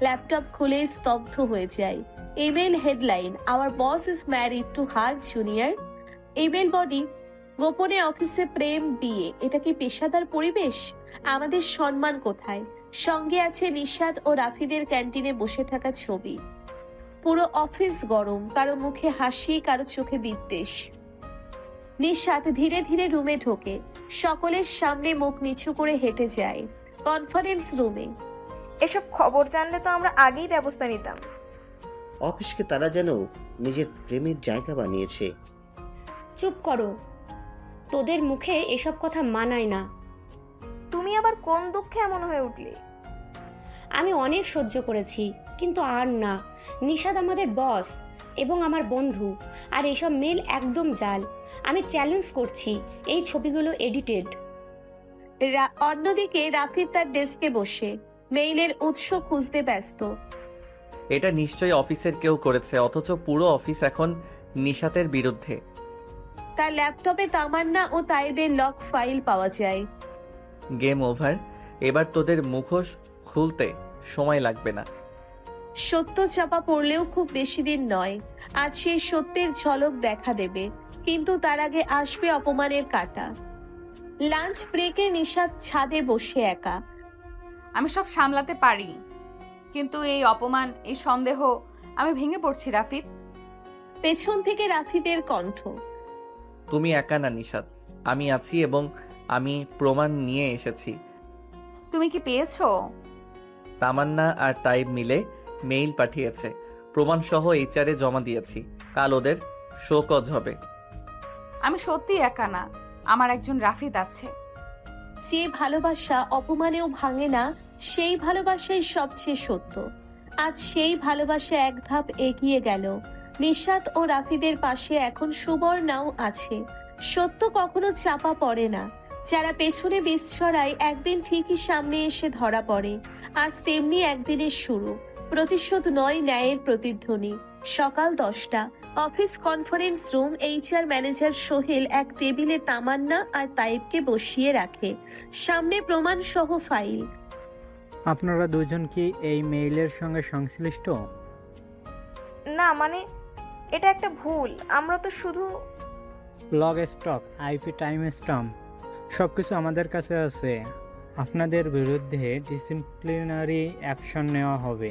ল্যাপটপ খুলে স্তব্ধ হয়ে যায়। Email headline, our boss is married to her junior. Email body, গোপনে অফিসে প্রেম বিয়ে, এটা কি পেশাদার পরিবেশ? আমাদের সম্মান কোথায়? সঙ্গে আছে নিশাত ও রাফিদের ক্যান্টিনে বসে থাকা ছবি। পুরো অফিস গরম, কারো মুখে হাসি, কারো চোখে বিদ্বেষ। নিশাত ধীরে ধীরে রুমে ঢোকে। সকলের সামনে মুখ নিচু করে হেঁটে যায় কনফারেন্স রুমে। এসব খবর জানলে তো আমরা আগেই ব্যবস্থা নিতাম। অফিসকে তারা যেন নিজের প্রেমের জায়গা বানিয়েছে। চুপ করো, তোদের মুখে এসব কথা মানায় না। তুমি আবার কোন দুঃখে এমন হয়ে উঠলে? আমি অনেক সহ্য করেছি, কিন্তু আর না। নিশাদ আমাদের বস এবং আমার বন্ধু, আর এসব মেল একদম জাল। আমি চ্যালেঞ্জ করছি, এই ছবিগুলো এডিটেড। অন্যদিকে রাফিদ তার ডেস্কে বসে মেইলের উৎস খুঁজতে ব্যস্ত। এটা নিশ্চয়ই অফিসের কেউ করেছে, অথচ পুরো অফিস এখন নিশাতের বিরুদ্ধে। তার ল্যাপটপে তামান্না ও তাইবের লক ফাইল পাওয়া যায়। গেম ওভার, এবার তোদের মুখোশ খুলতে সময় লাগবে না। সত্য চাপা পড়লেও খুব বেশি দিন নয়। আজ সেই সত্যের ঝলক দেখা দেবে, কিন্তু তার আগে আসবে অপমানের কাঁটা। লাঞ্চ ব্রেকে নিশাত ছাদে বসে একা। আমি সব সামলাতে পারি, কিন্তু এই অপমান, এই সন্দেহ, আমি ভেঙে পড়ছি রাফিদ। পেছন থেকে রাফিদের কণ্ঠ। তুমি একা না নিশাত, আমি আছি এবং আমি প্রমাণ নিয়ে এসেছি। তুমি কি পেয়েছো? তামান্না আর তাইব মিলে মেইল পাঠিয়েছে, প্রমাণসহ এইচআরে জমা দিয়েছি। কাল ওদের শোকজ হবে। আমি সত্যি একা না, আমার একজন রাফিদ আছে। যে ভালোবাসা অপমানেও ভাঙে না, সেই ভালোবাসাই সবচেয়ে সত্য। আজ সেই ভালোবাসা এক ধাপ এগিয়ে গেল। নিশাত ও রাফিদের পাশে এখন সুবর্ণাও আছে। সত্য কখনো চাপা পড়ে না। যারা পেছনে বিষ ছড়ায় একদিন ঠিকই সামনে এসে ধরা পড়ে। আজ তেমনি একদিনের শুরু। প্রতিশোধ নয়, ন্যায়ের প্রতিধ্বনি। সকাল 10টা, office conference room. HR manager Sohel এক টেবিলে তামান্না আর তাইবকে বসিয়ে রাখে। সামনে প্রমাণ সহ ফাইল। আপনারা দুজন কি এই মেইলের সঙ্গে সংশ্লিষ্ট? না মানে, এটা একটা ভুল। আমরা তো শুধু log stock, IP time stamp সব কিছু আমাদের কাছে আছে। আপনাদের বিরুদ্ধে ডিসিপ্লিনারি অ্যাকশন নেওয়া হবে।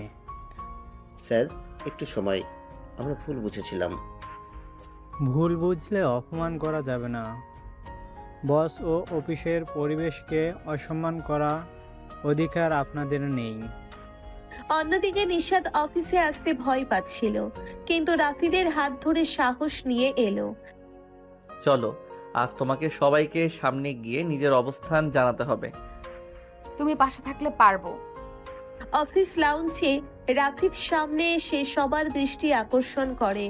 স্যার, একটু সময়, আমরা ভুল বুঝেছিলাম। ভুল বুঝলে অপমান করা যাবে না। বস ও অফিসের পরিবেশকে অসম্মান করা অধিকার আপনাদের নেই। অন্যদিকে নিশাত অফিসে আসতে ভয় পাচ্ছিল, কিন্তু রাফিদের হাত ধরে সাহস নিয়ে এলো। চলো, আজ তোমাকে সবাইকে সামনে গিয়ে নিজের অবস্থান জানাতে হবে। তুমি পাশে থাকলে পারবো। অফিস লাউঞ্জে রাফিদ সামনে এসে সবার দৃষ্টি আকর্ষণ করে।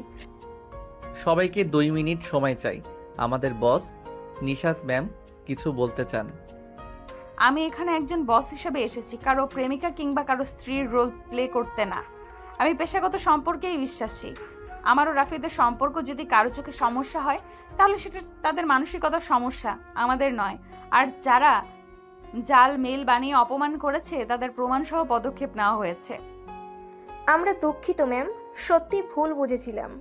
সবাইকে 2 মিনিট সময় চাই। আমাদের বস নিশাত ম্যাম কিছু বলতে চান। আমি এখানে একজন বস হিসেবে এসেছি, কারো প্রেমিকা কিংবা কারো স্ত্রীর রোল প্লে করতে না। আমি পেশাগত সম্পর্কেই বিশ্বাসী। আমারও রাফিদের সম্পর্ক যদি কারো চোখে সমস্যা হয়, তাহলে সেটা তাদের মানসিকতার সমস্যা, আমাদের নয়। আর যারা জাল মেল বানিয়ে অপমান করেছে তাদের প্রমাণসহ পদক্ষেপ নেওয়া হয়েছে। আমরা দুঃখিত ম্যাম, সত্যি ভুল বুঝেছিলাম।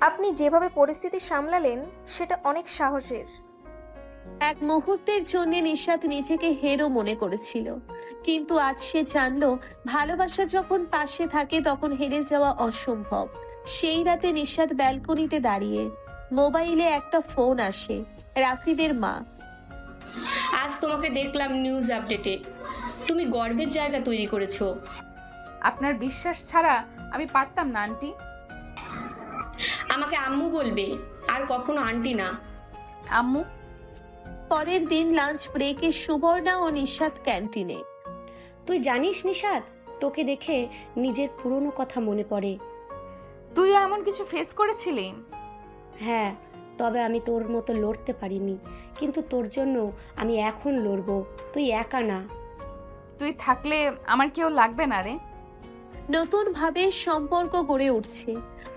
আপনি যেভাবে পরিস্থিতি সামলালেন সেটা অনেক সাহসের। এক মুহূর্তের জন্য নিশাত নিজেকে হেরো মনে করেছিল, কিন্তু আজ সে জানলো ভালোবাসা যখন পাশে থাকে তখন হেরে যাওয়া অসম্ভব। সেই রাতে নিশাত ব্যালকনিতে দাঁড়িয়ে, মোবাইলে একটা ফোন আসে। রাফিদের মা। আজ তোমাকে দেখলাম নিউজ আপডেটে, তুমি গর্বের জায়গা তৈরি করেছো। আপনার বিশ্বাস ছাড়া আমি পারতাম না আন্টি। আমাকে আম্মু বলবে, আর কখনো আন্টি না। আম্মু। পরের দিন লাঞ্চ ব্রেকে সুবর্ণা ও নিশাত ক্যান্টিনে। তুই জানিস নিশাত, তোকে দেখে নিজের পুরনো কথা মনে পড়ে। তুই এমন কিছু ফেস করেছিলি? হ্যাঁ, তবে আমি তোর মতো লড়তে পারিনি, কিন্তু তোর জন্য আমি এখন লড়বো। তুই একা না। তুই থাকলে আমার কেউ লাগবে না রে। নতুন ভাবে সম্পর্ক গড়ে উঠছে,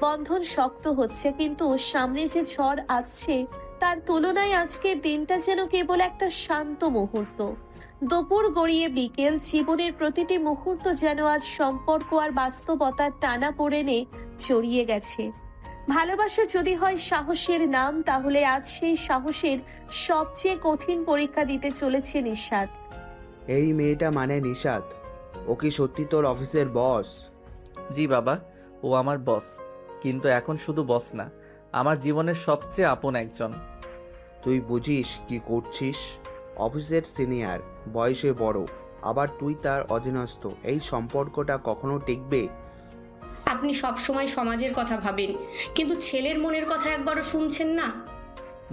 বন্ধন শক্ত হচ্ছে, কিন্তু সামনে যে ঝড় আসছে তার তুলনায় আজকের দিনটা যেন কেবল একটা শান্ত মুহূর্ত। দুপুর গড়িয়ে বিকেল, জীবনের প্রতিটি মুহূর্ত যেন আজ সম্পর্ক আর বাস্তবতার টানা পড়েনে জড়িয়ে গেছে। ভালোবাসা যদি হয় সাহসের নাম, তাহলে আজ সেই সাহসের সবচেয়ে কঠিন পরীক্ষা দিতে চলেছে নিশাত। এই মেয়েটা মানে নিশাত, ও কি সত্যি তোর অফিসের বস? জি বাবা, ও আমার বস, কিন্তু এখন শুধু বস না, আমার জীবনের সবচেয়ে আপন একজন। তুই বুঝিস কি করছিস? অফিসের সিনিয়র, বয়সে বড়, আবার তুই তার অধীনস্থ। এই সম্পর্কটা কখনো টিকবে? আপনি সবসময় সমাজের কথা ভাবেন, কিন্তু ছেলের মনের কথা একবারও শুনছেন না।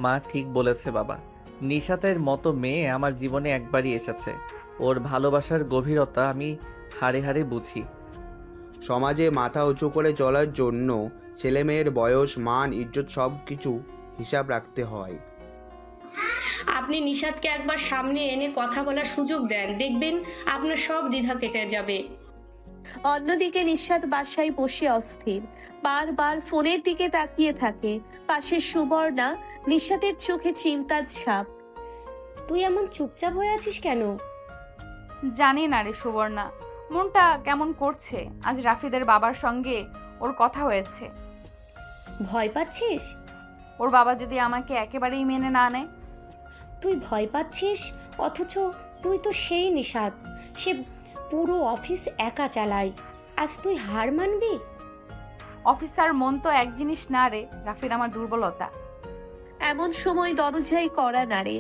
মা ঠিক বলেছে বাবা, নিশাতের মতো মেয়ে আমার জীবনে একবারই এসেছে। ওর ভালোবাসার গভীরতা আমি হাড়ে হাড়ে বুঝি। সমাজে মাথা উঁচু করে চলার জন্য ছেলে মেয়ের বয়স, মান, ইজ্জত সব কিছু হিসাব রাখতে হয়। আপনি নিশাতকে একবার সামনে এনে কথা বলার সুযোগ দেন, দেখবেন আপনার সব দ্বিধা কেটে যাবে। অন্যদিকে নিশাত বাসায় বসে অস্থির, বারবার ফোনের দিকে তাকিয়ে থাকে। পাশে সুবর্ণা, নিশাতের চোখে চিন্তার ছাপ। তুই এমন চুপচাপ হয়ে আছিস কেন? জানি না রে সুবর্ণা, মনটা কেমন করছে। আজ রাফিদের বাবার সঙ্গে ওর কথা হয়েছে। ভয় পাচ্ছিস? ওর বাবা যদি আমাকে একেবারেই মেনে না নেয়? তুই ভয় পাচ্ছিস, অথচ তুই তো সেই নিশাত, সে পুরো অফিস একা চালায়। আজ তুই হার মানবি? অফিসার মন তো এক জিনিস না রে, রাফিদ আমার দুর্বলতা। এমন সময় দরজায় কড়া নাড়ে।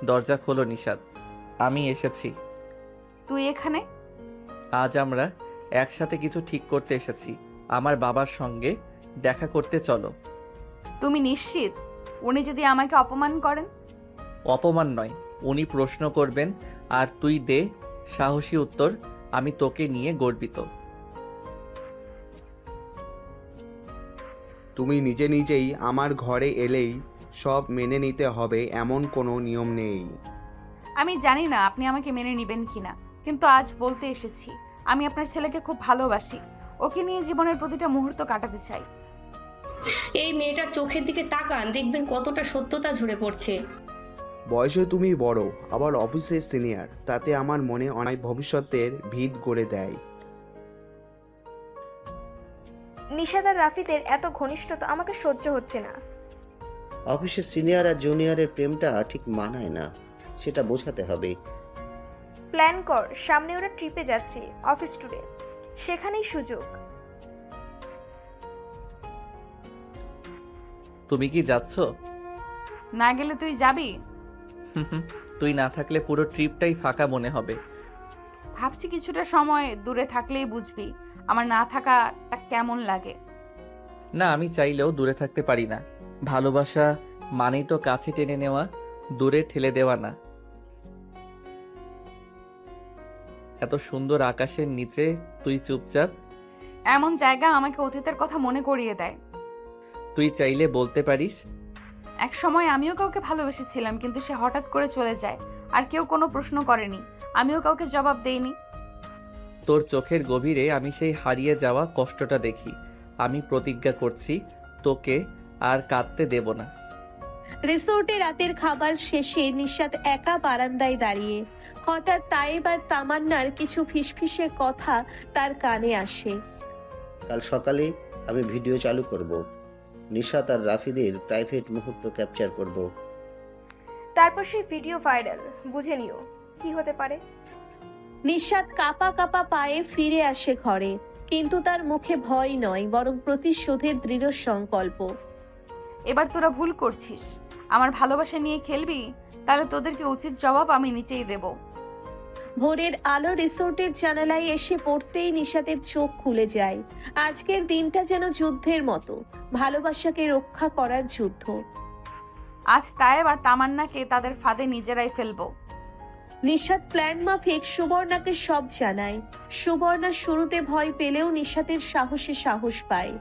দরজা খোলো নিশাত, আমি এসেছি। তুই এখানে? আজ আমরা একসাথে কিছু ঠিক করতে এসেছি। আমার বাবার সঙ্গে দেখা করতে চলো। তুমি নিশ্চিত উনি যদি আমাকে অপমান করেন? অপমান নয়, উনি প্রশ্ন করবেন আর তুই দে সাহসী উত্তর। আমি তোকে নিয়ে গর্বিত। তুমি নিজে নিজেই আমার ঘরে এলেই সব মেনে নিতে হবে এমন কোনো নিয়ম নেই। আমি জানি না আপনি আমাকে মেনে নেবেন কিনা, কিন্তু আজ বলতে এসেছি আমি আপনার ছেলেকে খুব ভালোবাসি। ওকে নিয়ে জীবনের প্রতিটা মুহূর্ত কাটাতে চাই। এই মেয়েটার চোখের দিকে তাকান, দেখবেন কতটা সত্যতা ঝরে পড়ছে। বয়সে তুমি বড়, আবার অফিসের সিনিয়র, তাতে আমার মনে অনেক ভবিষ্যতের ভিত গড়ে দেয়। নিশাদ আর রাফিদের এত ঘনিষ্ঠতা আমাকে সহ্য হচ্ছে না। অফিসের সিনিয়র আর জুনিয়রের প্রেমটা ঠিক মানায় না, সেটা বোঝাতে হবে। প্ল্যান কর, সামনে ওরা ট্রিপে যাচ্ছে, অফিস ট্যুরে, সেখানেই সুযোগ। তুমি কি যাচ্ছ? না গেলে তুই যাবি? তুই না থাকলে পুরো ট্রিপটাই ফাঁকা মনে হবে। ভাবছি কিছুটা সময় দূরে থাকলেই বুঝবি আমার না থাকাটা কেমন লাগে। না, আমি চাইলেও দূরে থাকতে পারি না। ভালোবাসা মানেই তো কাছে টেনে নেওয়া, দূরে ঠেলে দেওয়া না। এত সুন্দর আকাশের নিচে তুই চুপচাপ। এমন জায়গা আমাকে অতীতের কথা মনে করিয়ে দেয়। তুই চাইলে বলতে পারিস। এক সময় আমিও কাউকে ভালোবেসেছিলাম, কিন্তু সে হঠাৎ করে চলে যায় আর কেউ কোনো প্রশ্ন করেনি, আমিও কাউকে জবাব দেইনি। তোর চোখের গভীরে আমি সেই হারিয়ে যাওয়া কষ্টটা দেখি। আমি প্রতিজ্ঞা করছি তোকে আর কাঁদতে দেব না। রিসোর্টে রাতের খাবার শেষে নিশাত একা বারান্দায় দাঁড়িয়ে। হঠাৎ তাইব আর তামান্নার কিছু ফিসফিসে কথা তার কানে আসে। কাল সকালে আমি ভিডিও চালু করব, নিশাত আর রাফিদের প্রাইভেট মুহূর্ত ক্যাপচার করব। তারপর সেই ভিডিও ভাইরাল, বুঝে নিও কি হতে পারে। নিশাত কাঁপা কাঁপা পায়ে ফিরে আসে ঘরে, কিন্তু তার মুখে ভয় নয়, বরং প্রতিশোধের দৃঢ় সংকল্প। এবার তোরা ভুল করছিস। আমার ভালোবাসা নিয়ে খেলবি, তাহলে তোদেরকে উচিত জবাব আমি নিচেই দেব। ভোরের আলো রিসোর্টের জানালায় এসে পড়তেই নিশাতের চোখ খুলে যায়। আজকের দিনটা যেন যুদ্ধের মতো, ভালোবাসাকে রক্ষা করার যুদ্ধ। আজ তায়েব আর তামান্নাকে তাদের ফাঁদে নিজেরাই ফেলবো। নিশাত প্ল্যান মাফিক সুবর্ণাকে সব জানায়। সুবর্ণা শুরুতে ভয় পেলেও নিশাতের সাহসে সাহস পায়।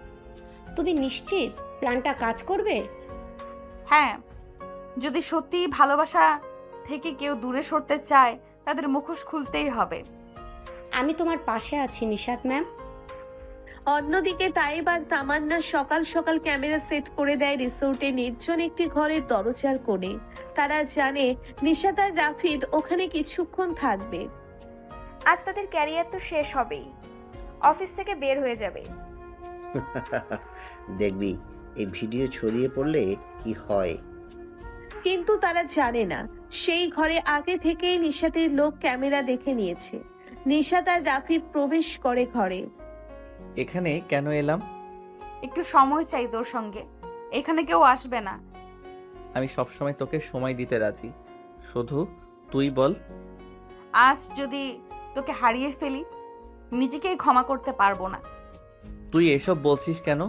তুমি নিশ্চিত প্ল্যানটা কাজ করবে? হ্যাঁ, যদি সত্যি ভালোবাসা থেকে কেউ দূরে সরতে চায় তাদের মুখোশ খুলতেই হবে। আমি তোমার পাশে আছি নিশাত ম্যাম। অন্যদিকে তাইব আর তামান্না সকাল সকাল ক্যামেরা সেট করে দেয় রিসোর্টে নির্জন একটি ঘরের দরজার কোণে। তারা জানে নিশাত আর রাফিদ ওখানে কিছুক্ষণ থাকবে। আজ তাদের ক্যারিয়ার তো শেষ হবেই, অফিস থেকে বের হয়ে যাবে। দেখবি এই ভিডিও ছড়িয়ে পড়লে কি হয়। কিন্তু তারা জানে না সেই ঘরে আগে থেকেই নিশাতের লোক ক্যামেরা দেখে নিয়েছে। নিশাত আর রাফিদ প্রবেশ করে ঘরে। এখানে কেন এলাম? একটু সময় চাই তোর সঙ্গে, এখানে কেউ আসবে না। আমি সবসময় তোকে সময় দিতে রাজি, শুধু তুই বল। আজ যদি তোকে হারিয়ে ফেলি নিজেকেই ক্ষমা করতে পারবো না। তুই এসব বলছিস কেন?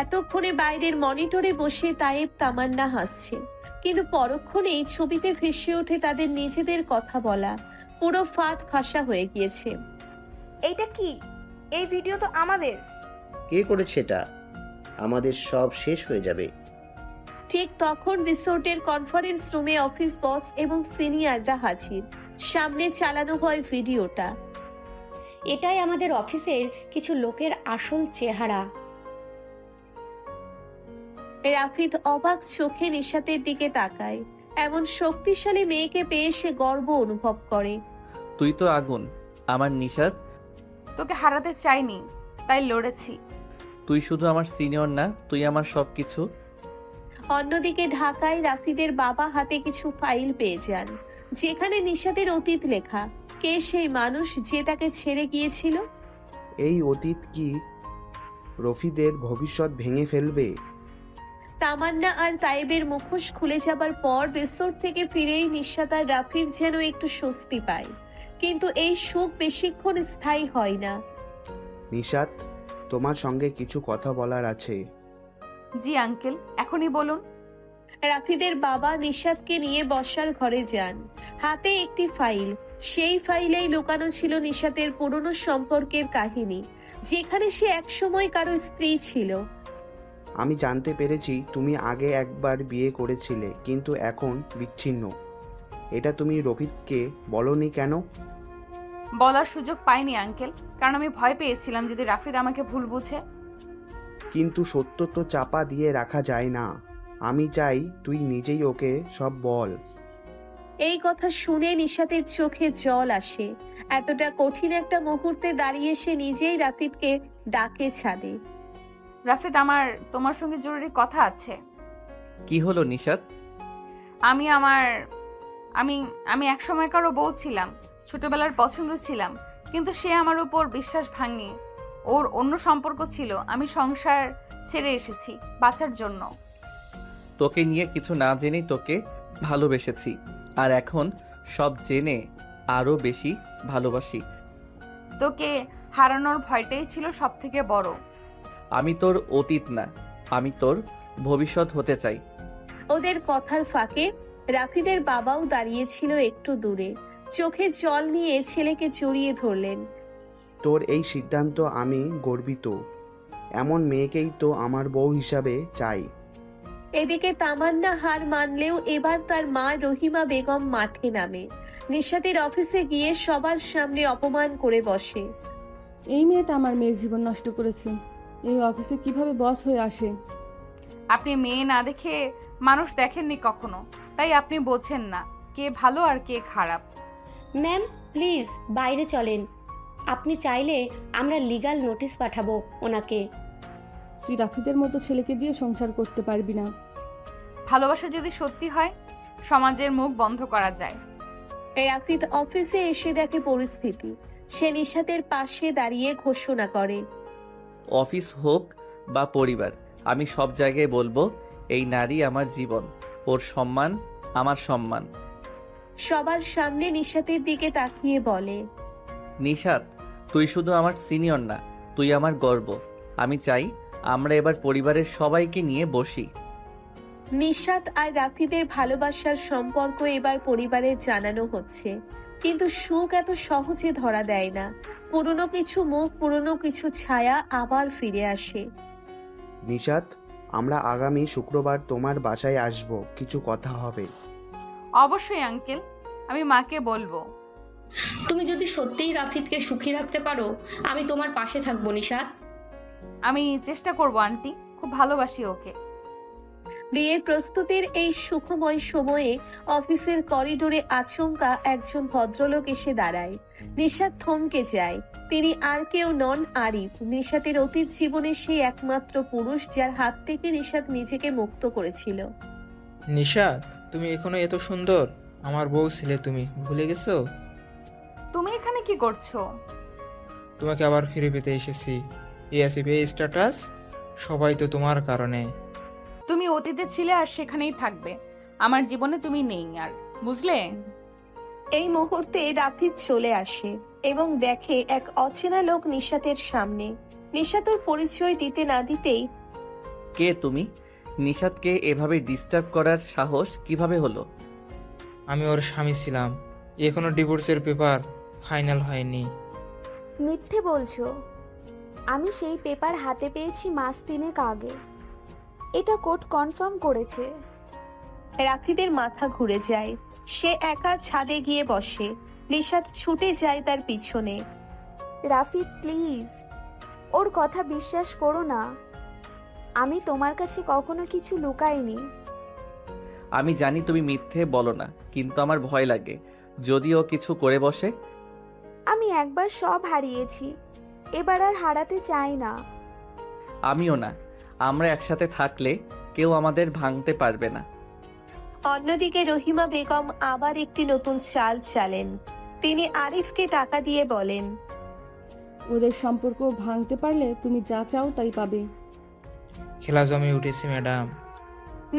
এতক্ষণে বাইরের মনিটরে বসে তাইব তামান্না হাসছে, কিন্তু পরক্ষণেই ছবিতে ভেসে ওঠে তাদের নিজেদের কথা বলা। পুরো ফাঁদ ফাঁসা হয়ে গিয়েছে। এইটা কি? এই ভিডিও তো আমাদের। কে করেছে এটা? আমাদের সব শেষ হয়ে যাবে। ঠিক তখন রিসোর্টের কনফারেন্স রুমে অফিস বস এবং সিনিয়ররা হাজির। সামনে চালানো হয় ভিডিওটা। এটাই আমাদের অফিসের কিছু লোকের আসল চেহারা। রাফিদ অবাক চোখে নিশাতের দিকে তাকায়। এমন শক্তিশালী মেয়েকে পেয়ে সে গর্ব অনুভব করে। তুই তো আগুন, আমার নিশাত। তোকে হারাতে চাইনি, তাই লড়েছি। তুই শুধু আমার সিনিয়র না, তুই আমার সবকিছু। অন্যদিকে ঢাকায় রাফিদের বাবা হাতে কিছু ফাইল পেয়ে যান, যেখানে নিশাতের অতীত লেখা। কে সেই মানুষ যে তাকে ছেড়ে গিয়েছিল? এই অতীত কি রফিদের ভবিষ্যৎ ভেঙে ফেলবে? তামান্না আর তাইবের মুখোশ খুলে যাবার পর রিসোর্ট থেকে ফিরেই নিশাত আর রাফিদ যেন একটু স্বস্তি পায়। কিন্তু এই সুখ বেশিক্ষণ স্থায়ী হয় না। নিশাত, তোমার সঙ্গে কিছু কথা বলার আছে। জি আঙ্কেল, এখনই বলুন। রাফিদের বাবা নিশাদকে নিয়ে বসার ঘরে যান। হাতে একটি ফাইল, সেই ফাইলেই লুকানো ছিল নিশাতের পুরনো সম্পর্কের কাহিনী, যেখানে সে একসময় কারো স্ত্রী ছিল। আমি জানতে পেরেছি তুমি আগে একবার বিয়ে করেছিলে, কিন্তু এখন বিচ্ছিন্ন। এটা তুমি রফিককে বলনি কেন? বলার সুযোগ পাইনি আঙ্কেল, কারণ আমি ভয় পেয়েছিলাম যদি রাফিদ আমাকে ভুল বুঝে। কিন্তু সত্য তো চাপা দিয়ে রাখা যায় না। আমি চাই তুই নিজেই ওকে সব বল। এই কথা শুনে নিশাতের চোখে জল আসে। এতটা কঠিন একটা মুহূর্তে দাঁড়িয়ে সে নিজেই রাফিদকে ডাকে ছাদে। রাফিদ, আমার তোমার সঙ্গে জরুরি কথা আছে। কি হলো নিশাত? আমি এক সময় কারো বউ ছিলাম, ছোটবেলার পছন্দ ছিলাম, কিন্তু সে আমার উপর বিশ্বাস ভাঙে। ওর অন্য সম্পর্ক ছিল। আমি সংসার ছেড়ে এসেছি বাঁচার জন্য। তোকে নিয়ে কিছু না জেনেই তোকে ভালোবেসেছি, আর এখন সব জেনে আরো বেশি ভালোবাসি। তোকে হারানোর ভয়টাই ছিল সব থেকে বড়। আমি তোর অতীত না, আমি তোর ভবিষ্যৎ হতে চাই। ওদের কথার ফাঁকে রাফিদের বাবাও দাঁড়িয়েছিল একটু দূরে, চোখে জল নিয়ে ছেলেকে জড়িয়ে ধরলেন। তোর এই সিদ্ধান্ত আমি গর্বিত। এমন মেয়েকেই তো আমার বউ হিসাবে চাই। এদিকে তামান্না হার মানলেও এবার তার মা রহিমা বেগম মাঠে নামে। নিশাতের অফিসে গিয়ে সবার সামনে অপমান করে বসে। এই মেয়েটা আমার মেয়ের জীবন নষ্ট করেছে। এই অফিসে কিভাবে বস হয়ে আসে? আপনি মেয়ে না দেখে মানুষ দেখেননি কখনো, তাই আপনি বোঝেন না কে ভালো আর কে খারাপ। ম্যাম প্লিজ বাইরে চলেন, আপনি চাইলে আমরা লিগ্যাল নোটিশ পাঠাবো ওনাকে। তুই রাফিদের মতো ছেলেকে দিয়ে সংসার করতে পারবি না। ভালোবাসা যদি সত্যি হয়, সমাজের মুখ বন্ধ করা যায়। রাফিদ অফিসে এসে দেখে পরিস্থিতি। সে নিশাতের পাশে দাঁড়িয়ে ঘোষণা করে, অফিস হোক বা পরিবার, আমি সব জায়গায় বলবো এই নারী আমার জীবন, ওর সম্মান আমার সম্মান। সবার সামনে নিশাতের দিকে তাকিয়ে বলে, নিশাত, তুই শুধু আমার সিনিয়র না, তুই আমার গর্ব। আমি চাই আমরা এবার পরিবারের সবাইকে নিয়ে বসি। নিশাত আর রাফিদের ভালোবাসার সম্পর্ক এবার পরিবারে জানানো হচ্ছে, কিন্তু সুখ এত সহজে ধরা দেয় না। পুরনো কিছু মুখ, পুরনো কিছু ছায়া আবার ফিরে আসে। নিশাত, আমরা আগামী শুক্রবার তোমার বাসায় আসব, কিছু কথা হবে। অবশ্যই আঙ্কেল, আমি মাকে বলবো। তুমি যদি সত্যিই রাফিদকে সুখী রাখতে পারো, আমি তোমার পাশে থাকবো নিশাত। আমি চেষ্টা করব আন্টি, খুব ভালোবাসি ওকে। বিয়ের প্রস্তুতির এই সুখময় সময়ে অফিসের করিডোরে আচমকা একজন ভদ্রলোক এসে দাঁড়ায়। নিশাত থমকে যায়। তিনি আর কেউ নন, আরিফ, নিশাতের অতীত জীবনে সেই একমাত্র পুরুষ যার হাত থেকে নিশাত নিজেকে মুক্ত করেছিল। নিশাত, তুমি এখনো এত সুন্দর। আমার বউ ছিলে তুমি, ভুলে গেছো? তুমি এখানে কি করছো? তোমাকে আবার ফিরে পেতে এসেছি। এই আসিফ, এই স্ট্যাটাস সবাই তো তোমার কারণে। তুমি অতীতে ছিলে আর সেখানেই থাকবে। আমার জীবনে তুমি নেই আর, বুঝলে? এই মুহূর্তে রাফিদ চলে আসে এবং দেখে এক অচেনা লোক নিশাতের সামনে। নিশাতের পরিচয় দিতে না দিতেই, কে তুমি? নিশাতকে এভাবে ডিস্টার্ব করার সাহস কিভাবে হলো? আমি ওর স্বামী ছিলাম। এখনো ডিভোর্সের পেপার ফাইনাল হয়নি। মিথ্যে বলছো। আমি সেই পেপার হাতে পেয়েছি মাস 3 আগে। এটা কোর্ট কনফার্ম করেছে। রাফিদের মাথা ঘুরে যায়। সে একা ছাদে গিয়ে বসে। নিশাত ছুটে যায় তার পিছনে। রাফিদ প্লিজ, ওর কথা বিশ্বাস করো না। আমি তোমার কাছে কখনো কিছু লুকাইনি। আমি জানি তুমি মিথ্যে বলো না, কিন্তু আমার ভয় লাগে যদি ও কিছু করে বসে। আমি একবার সব হারিয়েছি, এবার আর হারাতে চাই না। আমিও না। আমরা একসাথে থাকলে কেউ আমাদের ভাঙতে পারবে না। অন্যদিকে রহিমা বেগম আবার একটি নতুন চাল চালেন। তিনি আরিফকে টাকা দিয়ে বলেন, ওদের সম্পর্ক ভাঙতে পারলে তুমি যা চাও তাই পাবে। খেলা জমে উঠেছে ম্যাডাম।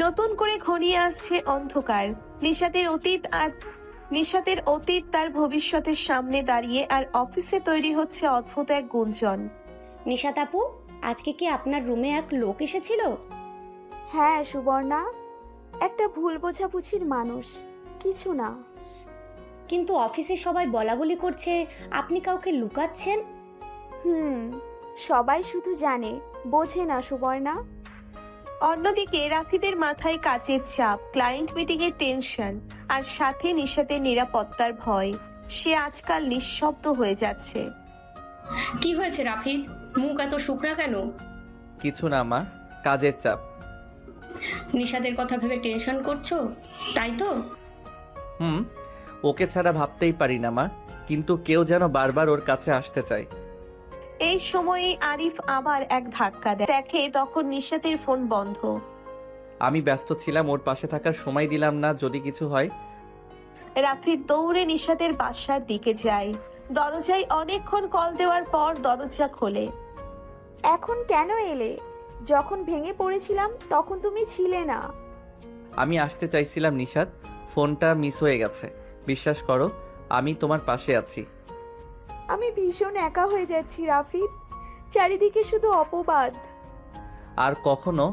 নতুন করে ঘনিয়ে আসছে অন্ধকার। নিশাতের অতীত আর নিশাতের অতীত তার ভবিষ্যতের সামনে দাঁড়িয়ে, আর অফিসে তৈরি হচ্ছে অদ্ভুত এক গুঞ্জন। নিশাত আপু, আজকে কি আপনার রুমে এক লোক এসেছিল? হ্যাঁ সুবর্ণা, একটা ভুল বোঝাবুঝির মানুষ, কিছু না। কিন্তু অফিসে সবাই বলাবলি করছে আপনি কাউকে লুকাচ্ছেন। সবাই শুধু জানে, বোঝে না সুবর্ণা। অন্যদিকে রাফিদের মাথায় কাজের চাপ, ক্লায়েন্ট মিটিং এর টেনশন, আর সাথে নিশাতের নিরাপত্তার ভয়। সে আজকাল নিঃশব্দ হয়ে যাচ্ছে। কি হয়েছে রাফিদ, মুখ এত শুকনা কেন? কিছু না মা, কাজের চাপ। নিশাদের কথা ভেবে টেনশন করছো, তাই তো? ওকে ছাড়া ভাবতেই পারি না মা, কিন্তু কেউ যেন বারবার ওর কাছে আসতে চায়। এই সময়ে আরিফ আবার এক ধাক্কা দেয়, দেখে তখন নিশাতের ফোন বন্ধ। আমি ব্যস্ত ছিলাম, ওর পাশে থাকার সময় দিলাম না, যদি কিছু হয়। রাফিদ দৌড়ে নিশাতের বাসার দিকে যায়। দরজায় অনেকক্ষণ কল দেওয়ার পর দরজা খোলে। এখন কেন এলে? যখন ভেঙে পড়েছিলাম তখন তুমি ছিলে না। আমি আসতে চাইছিলাম নিশাত, ফোনটা মিস হয়ে গেছে। বিশ্বাস করো, আমি তোমার পাশে আছি। আমি ভীষণ একা হয়ে যাচ্ছি রাফিদ, চারিদিকে শুধু অপবাদ। আর কখনো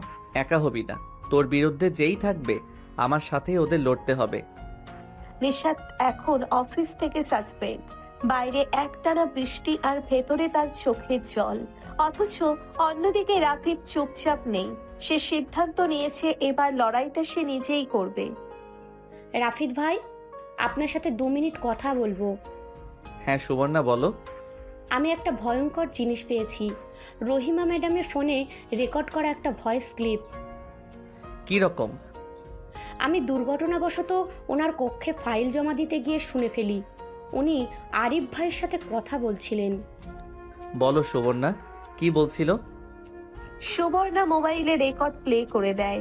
একা হবি না, তোর বিরুদ্ধে যেই থাকবে আমার সাথেই ওদের লড়তে হবে। নিশাত এখন অফিস থেকে সাসপেন্ড। বাইরে একটানা বৃষ্টি আর ভেতরে তার চোখের জল। অথচ অন্যদিকে রাফিদ চুপচাপ নেই। সে সিদ্ধান্ত নিয়েছে এবার লড়াইটা সে নিজেই করবে। রাফিদ ভাই, আপনার সাথে 2 মিনিট কথা বলবো। হ্যাঁ সুবর্ণা, বলো। আমি একটা ভয়ঙ্কর জিনিস পেয়েছি, রহিমা ম্যাডামের ফোনে রেকর্ড করা একটা ভয়েস ক্লিপ। কি রকম? আমি দুর্ঘটনাবশত ওনার কক্ষে ফাইল জমা দিতে গিয়ে শুনে ফেলি। উনি আরিফ ভাইয়ের সাথে কথা বলছিলেন। বলো সুবর্ণা, কি বলছিল? সুবর্ণা মোবাইলে রেকর্ড প্লে করে দেয়।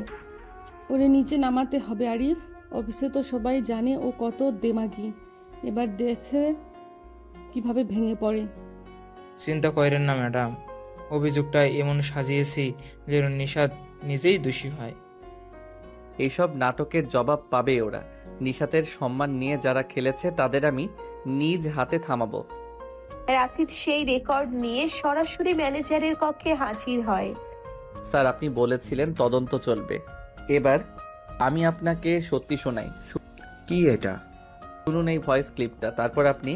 ওরে নিচে নামাতে হবে আরিফ, অফিসে তো সবাই জানে ও কত দেমাগি। এবার দেখে কিভাবে ভেঙে পড়ে। চিন্তা করেন না ম্যাডাম, অভিযোগটা এমন সাজিয়েছি যেন নিশাদ নিজেই দোষী হয়। এইসব নাটকের জবাব পাবে ওরা। নিশাতের সম্মান নিয়ে যারা খেলেছে তাদের আমি নিজ হাতে থামাবো। রাফিদ সেই রেকর্ড নিয়ে সরাসরি ম্যানেজারের কক্ষে হাজির হয়। স্যার, আপনি বলেছিলেন তদন্ত চলবে। এবার আমি আপনাকে সত্যি শোনাই। কি এটা? শুনুন এই ভয়েস ক্লিপটা, তারপর আপনি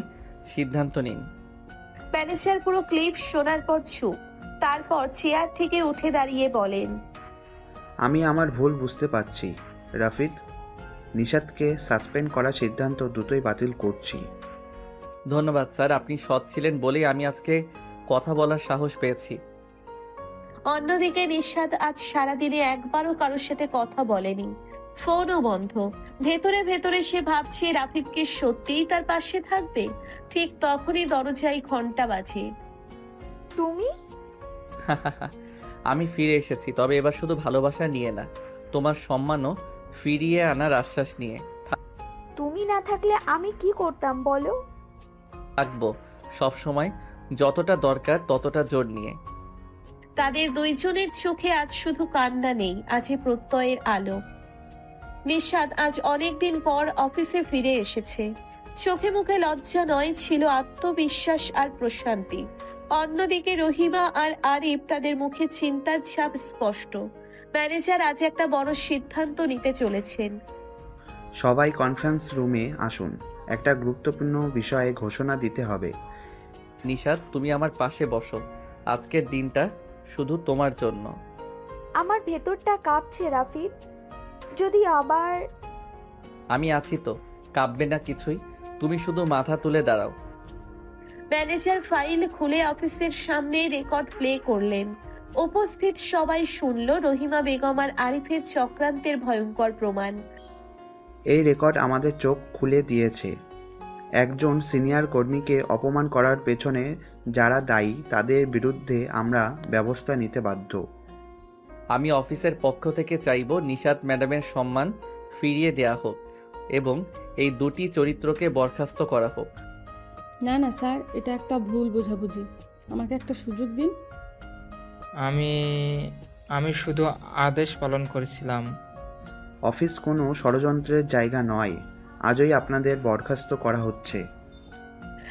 সিদ্ধান্ত নিন। ম্যানেজার পুরো ক্লিপ শোনার পর চুপ। তারপর চেয়ার থেকে উঠে দাঁড়িয়ে বলেন, আমি আমার ভুল বুঝতে পারছি রাফিদ। নিশাদকে সাসপেন্ড করার সিদ্ধান্ত দ্রুতই বাতিল করছি। ধন্যবাদ স্যার, আপনি সৎ ছিলেন বলেই আমি আজকে কথা বলার সাহস পেয়েছি। অন্যদিকে নিশাদ আজ সারাদিনে একবারও কারোর সাথে কথা বলেনি। ফোনও বন্ধ। ভেতরে ভেতরে সে ভাবছে রাফিদকে সত্যিই তার পাশে থাকবে। ঠিক তখনই দরজায় ঘন্টা বাজে। তুমি? আমি ফিরে এসেছি, তবে এবার শুধু ভালোবাসা নিয়ে না, তোমার সম্মানও ফিরিয়ে আনার আশ্বাস নিয়ে। তুমি না থাকলে আমি কি করতাম বলো? থাকবো সব সময়, যতটা দরকার ততটা জোর নিয়ে। তাদের দুইজনের চোখে আজ শুধু কান্না নেই, আজ প্রত্যয়ের আলো। নিশাদ আজ অনেকদিন পর অফিসে ফিরে এসেছে। চোখে মুখে লজ্জা নয়, ছিল আত্মবিশ্বাস আর প্রশান্তি। অন্যদিকে রহিমা আর আরিফ, তাদের মুখে চিন্তার ছাপ স্পষ্ট। ম্যানেজার আজ একটা বড় সিদ্ধান্ত নিতে চলেছেন। সবাই কনফারেন্স রুমে আসুন, একটা গুরুত্বপূর্ণ বিষয়ে ঘোষণা দিতে হবে। নিশাদ, তুমি আমার পাশে বসো। আজকের দিনটা শুধু তোমার জন্য। আমার ভেতরটা কাঁপছে রাফিদ, যদি আবার। আমি আছি তো, কাঁপবে না কিছুই, তুমি শুধু মাথা তুলে দাঁড়াও। ম্যানেজার ফাইল খুলে অফিসের সামনে রেকর্ড প্লে করলেন। উপস্থিত সবাই শুনল রহিমা বেগম আর আরিফের চক্রান্তের ভয়ঙ্কর প্রমাণ। এই রেকর্ড আমাদের চোখ খুলে দিয়েছে। একজন সিনিয়র কর্মীকে অপমান করার পেছনে যারা দায়ী তাদের বিরুদ্ধে আমরা ব্যবস্থা নিতে বাধ্য। আমি অফিসের পক্ষ থেকে চাইব নিশাত ম্যাডামের সম্মান ফিরিয়ে দেয়া হোক এবং এই দুটি চরিত্রকে বরখাস্ত করা হোক। না না স্যার, এটা একটা ভুল বোঝাবুঝি, আমাকে একটা সুযোগ দিন। আমি শুধু আদেশ পালন করেছিলাম। অফিস কোনো ষড়যন্ত্রের জায়গা নয়। আজই আপনাদের বরখাস্ত করা হচ্ছে।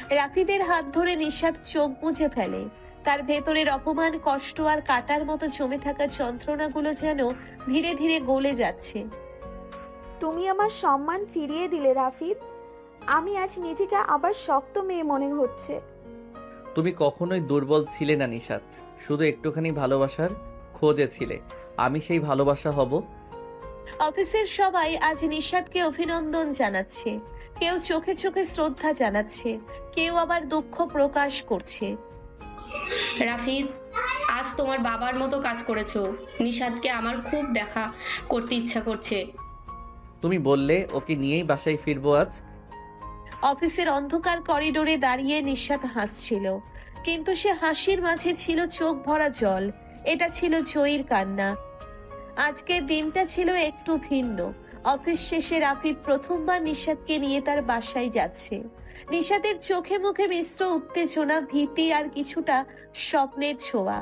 রাফিদের হাত ধরে নিশাত চোখ বুজে ফেলে। তার ভেতরের অপমান, কষ্ট আর কাটার মতো জমে থাকা যন্ত্রণাগুলো যেন ধীরে ধীরে গলে যাচ্ছে। তুমি আমার সম্মান ফিরিয়ে দিলে রাফিদ। আমি আজ নিজেকে আবার শক্ত মেয়ে মনে হচ্ছে। তুমি কখনোই দুর্বল ছিলে না নিশাত, শুধু একটুখানি ভালোবাসার খোঁজে ছিলে। আমি সেই ভালোবাসা হব। অফিসের সবাই আজ নিশাতকে অভিনন্দন জানাচ্ছে। কেউ চোখে চোখে শ্রদ্ধা জানাচ্ছে, কেউ আবার দুঃখ প্রকাশ করছে। রাফিদ, আজ তোমার বাবার মতো কাজ করেছো। নিশাদকে আমার খুব দেখা করতে ইচ্ছা করছে। তুমি বললে ওকে নিয়েই বাসায় ফিরবো আজ। অফিসের অন্ধকার করিডোরে দাঁড়িয়ে নিশাত হাসছিল, কিন্তু সে হাসির মাঝে ছিল চোখ ভরা জল। এটা ছিল জয়ীর কান্না। আজকের দিনটা ছিল একটু ভিন্ন। অফিস শেষে রাফিদ প্রথমবার নিশাতকে নিয়ে তার বাসায় যাচ্ছে। নিশাতের চোখে মুখে মিশ্র উত্তেজনা, ভীতি আর কিছুটা স্বপ্নের ছোঁয়া।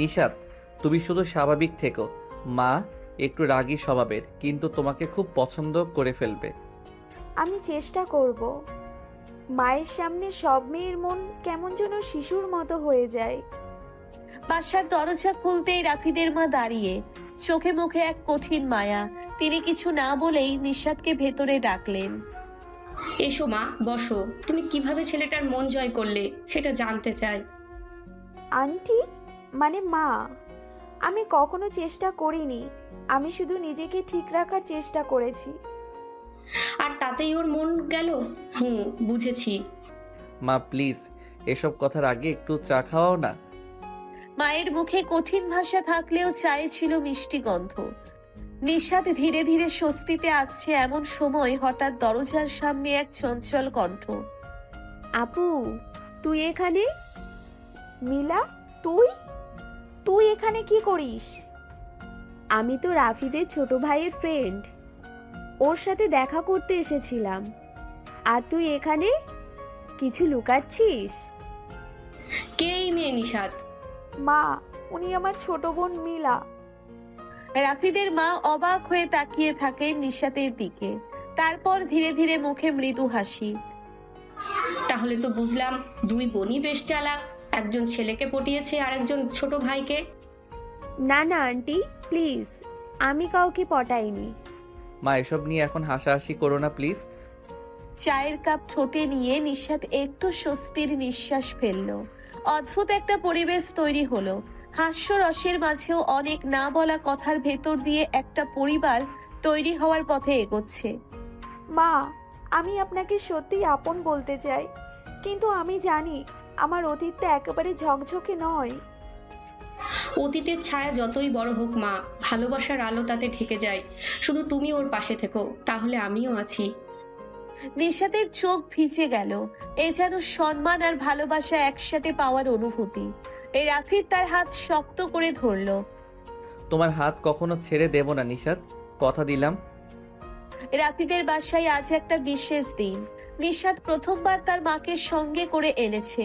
নিশাত, তুমি শুধু স্বাভাবিক থেকো। মা একটু রাগী স্বভাবের, কিন্তু তোমাকে খুব পছন্দ করে ফেলবে। আমি চেষ্টা করব। মায়ের সামনে সব মেয়ের মন কেমন যেন শিশুর মতো হয়ে যায়। বাসার দরজা খুলতেই রাফিদের মা দাঁড়িয়ে, চোখে মুখে এক কঠিন মায়া। তিনি কিছু না বলেই নিশাতকে ভেতরে ডাকলেন। এসো মা, বসো। তুমি কিভাবে ছেলেটার মন জয় করলে সেটা জানতে চাই। আন্টি, মানে মা, আমি কখনো চেষ্টা করিনি। আমি শুধু নিজেকে ঠিক রাখার চেষ্টা করেছি। আর তাতেই ওর মন গেল? বুঝেছি। মা প্লিজ, এসব কথার আগে একটু চা খাওয়াও না। মায়ের মুখে কঠিন ভাষা থাকলেও চায়ে ছিল মিষ্টি গন্ধ। নিশাত ধীরে ধীরে স্বস্তিতে আসছে এমন সময় হঠাৎ দরজার সামনে এক চঞ্চল কণ্ঠ। আপু, তুই এখানে? মিলা, তুই তুই এখানে কি করিস? আমি তো রাফিদের ছোট ভাইয়ের ফ্রেন্ড, ওর সাথে দেখা করতে এসেছিলাম। আর তুই এখানে কিছু লুকাচ্ছিস? কে এই মেয়ে নিশাত? মা, উনি আমার ছোট বোন মিলা। রাফিদের মা অবাক হয়ে তাকিয়ে থাকেন নিশাতের দিকে। তারপর ধীরে ধীরে মুখে মৃদু হাসি। তাহলে তো বুঝলাম দুই বোনই বেশ চালাক। একজন ছেলেকে পটিয়েছে আর একজন ছোট ভাইকে। না না আন্টি, প্লিজ, আমি কাউকে পটাইনি। মা এসব নিয়ে এখন হাসাহাসি করো না প্লিজ। চায়ের কাপ ঠোঁটে নিয়ে নিশাত একটু স্বস্তির নিঃশ্বাস ফেলল। অদ্ভুত একটা পরিবেশ তৈরি হলো। হাস্যরসের মাঝেও অনেক না বলা কথার ভেতর দিয়ে একটা পরিবার তৈরি হওয়ার পথে এগোচ্ছে। মা, আমি আপনাকে সত্যিই আপন বলতে চাই, কিন্তু আমি জানি আমার অতীতটা একেবারে ঝকঝকে নয়। অতীতের ছায়া যতই বড় হোক মা, ভালোবাসার আলো তাতে ঢেকে যায়। শুধু তুমি ওর পাশে থেকো, তাহলে আমিও আছি। নিশাতের চোখ ভিজে গেল। এ যেন সম্মান আর ভালোবাসা একসাথে পাওয়ার অনুভূতি। এই রাফিদ তার হাত শক্ত করে ধরলো। তোমার হাত কখনো ছেড়ে দেব না নিশাত, কথা দিলাম। রাফিদের বাসায় আজ একটা বিশেষ দিন। নিশাত প্রথমবার তার মাকে সঙ্গে করে এনেছে।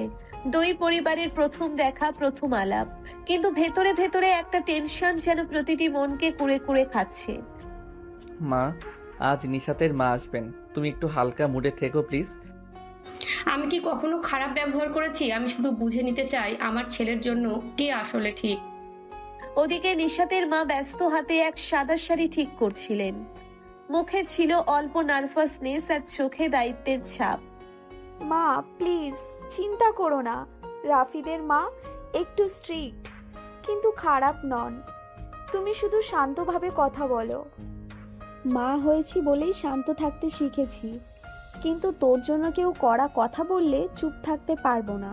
দুই পরিবারের প্রথম দেখা, প্রথম আলাপ, কিন্তু ভেতরে ভেতরে একটা টেনশন যেন প্রতিটি মনকে কুড়ে কুড়ে খাচ্ছে। মা, আজ নিশাতের মা আসবেন, তুমি একটু হালকা মুডে থেকো প্লিজ। আমি কি কখনো খারাপ ব্যবহার করেছি? আমি শুধু বুঝে নিতে চাই আমার ছেলের জন্য কে আসলে ঠিক। ওদিকে নিশাতের মা ব্যস্ত হাতে এক সাদা শাড়ি ঠিক করছিলেন। মুখে ছিল অল্প নার্ভাসনেস আর চোখে দায়িত্বের ছাপ। মা প্লিজ, চিন্তা করো না। রাফিদের মা একটু স্ট্রিক্ট, কিন্তু খারাপ নন। তুমি শুধু শান্তভাবে কথা বলো। মা হয়েছি বলেই শান্ত থাকতে শিখেছি, কিন্তু তোর জন্য কেউ কড়া কথা বললে চুপ থাকতে পারবো না।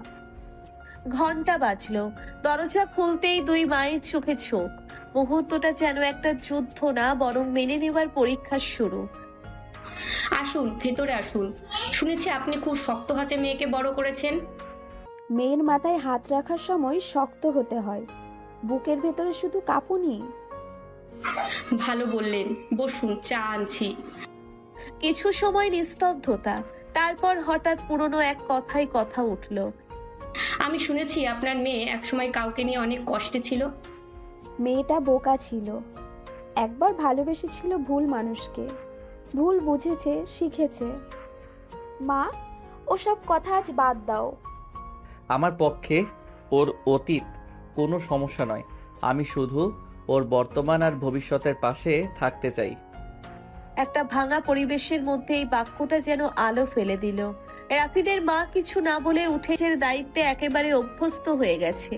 ঘন্টা বাজলো। দরজা খুলতেই দুই মায়ের চোখে চোখ। মুহূর্তটা যেন একটা যুদ্ধ না, বরং মেনে নেওয়ার পরীক্ষার শুরু। আসুন, ভেতরে আসুন। শুনেছি আপনি খুব শক্ত হাতে মেয়েকে বড় করেছেন। মেয়ের মাথায় হাত রাখার সময় শক্ত হতে হয়, বুকের ভেতরে শুধু কাঁপুনি। ভালো বললেন, বসুন, চা আনছি। কিছু সময় নিস্তব্ধতা, তারপর হঠাৎ পুরনো এক কথায় কথা উঠল। আমি শুনেছি আপনার মেয়ে একসময় কাউকে নিয়ে অনেক কষ্টে ছিল। মেয়েটা বোকা ছিল, একবার ভালোবেসেছিল ভুল মানুষকে। ভুল বুঝেছে, শিখেছে। মা, ওসব কথা আজ বাদ দাও। আমার পক্ষে ওর অতীত কোনো সমস্যা নয়, আমি শুধু ওর বর্তমান আর ভবিষ্যতের পাশে থাকতে চাই। একটা ভাঙা পরিবেশের মধ্যে এই বাক্যটা যেন আলো ফেলে দিল। রাফিদের মা কিছু না বলে উঠেছে, দায়িত্বে একেবারে অভ্যস্ত হয়ে গেছে।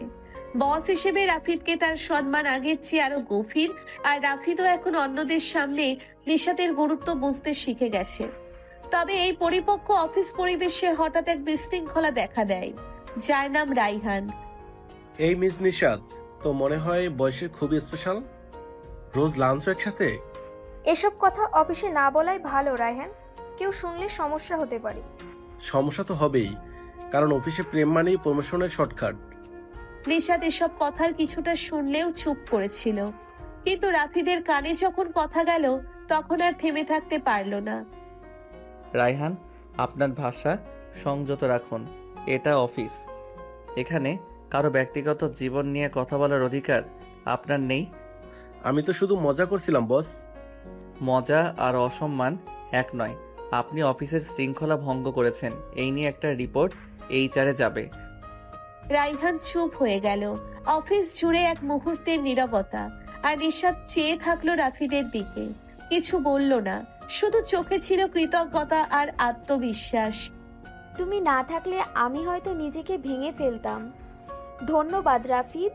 বস হিসেবে রাফিদকে তার সম্মান আগের চেয়ে আরো গভীর, আর রাফিদও এখন অন্যদের সামনে নিশাতের গুরুত্ব বুঝতে শিখে গেছে। তবে এই পরিপক্ক অফিস পরিবেশে হঠাৎ এক বিশৃঙ্খলা দেখা দেয়, যার নাম রাইহান। এই মিস নিশাত তো মনে হয় বয়সে খুবই স্পেশাল, রোজ লাঞ্চ একসাথে। এসব কথা অফিসে না বলাই ভালো রায়হান, কেউ শুনলে সমস্যা হতে পারে। সমস্যা তো হবেই, কারণ অফিসে প্রেম মানেই প্রমোশনের শর্টকাট। নিশাত এসব কথার কিছুটা শুনলেও চুপ করেছিল, কিন্তু রাফিদের কানে যখন কথা গেল তখন আর থেমে থাকতে পারল না। রায়হান, আপনার ভাষা সংযত রাখুন, এটা অফিস। এখানে কারো ব্যক্তিগত জীবন নিয়ে কথা বলার অধিকার আপনার নেই। আমি তো শুধু মজা করছিলাম বস। মজা আর অসম্মান এক নয়। আপনি অফিসের শৃঙ্খলা ভঙ্গ করেছেন, এই নিয়ে একটা রিপোর্ট HR-এ যাবে। রাইহান চুপ হয়ে গেল। অফিস জুড়ে এক মুহূর্তের নীরবতা, আর নিশাত চেয়ে থাকলো রাফিদের দিকে। কিছু বলল না, শুধু চোখে ছিল কৃতজ্ঞতা আর আত্মবিশ্বাস। তুমি না থাকলে আমি হয়তো নিজেকে ভেঙে ফেলতাম। ধন্যবাদ রাফিদ।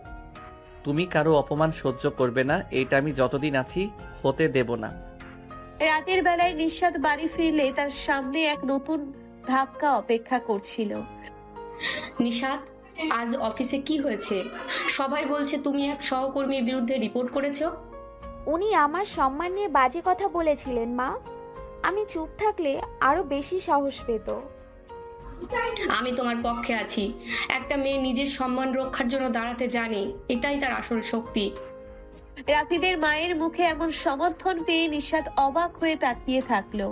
তুমি কারো অপমান সহ্য করবে না, এটা আমি যতদিন আছি হতে দেব না। রাতের বেলায় নিশাত বাড়ি ফিরলে তার সামনে এক নতুন ধাক্কা অপেক্ষা করছিল। নিশাত, আজ অফিসে কি হয়েছে? সবাই বলছে তুমি এক সহকর্মীর বিরুদ্ধে রিপোর্ট করেছো। উনি আমার সম্মান নিয়ে বাজে কথা বলেছিলেন মা। আমি চুপ থাকলে আরো বেশি সাহস পেত। আমি তোমার পক্ষে আছি। একটা মেয়ে নিজের সম্মান রক্ষার জন্য দাঁড়াতে জানে, এটাই তার আসল শক্তি। রাফিদের মায়ের মুখে এমন সমর্থন পেয়ে নিশাত অবাক হয়ে তাকিয়ে থাকলো।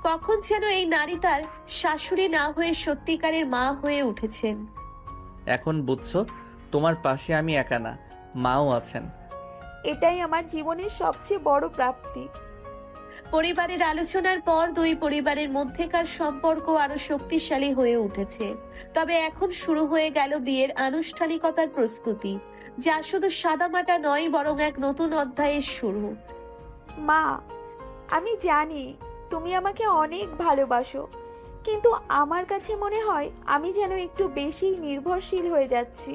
কখন যেন এই নারী তার শাশুড়ি না হয়ে সত্যিকারের মা হয়ে উঠেছেন। এখন বুঝছো, তোমার পাশে আমি একা না, মাও আছেন। এটাই আমার জীবনের সবচেয়ে বড় প্রাপ্তি। পরিবারের আলোচনার পর দুই পরিবারের মধ্যেকার সম্পর্ক আরো শক্তিশালী হয়ে উঠেছে। তবে এখন শুরু হয়ে গেল বিয়ের আনুষ্ঠানিকতার প্রস্তুতি, যা শুধু সাদামাটা নয়, বরং এক নতুন অধ্যায়ের শুরু। মা, আমি জানি তুমি আমাকে অনেক ভালোবাসো, কিন্তু আমার কাছে মনে হয় আমি যেন একটু বেশি নির্ভরশীল হয়ে যাচ্ছি।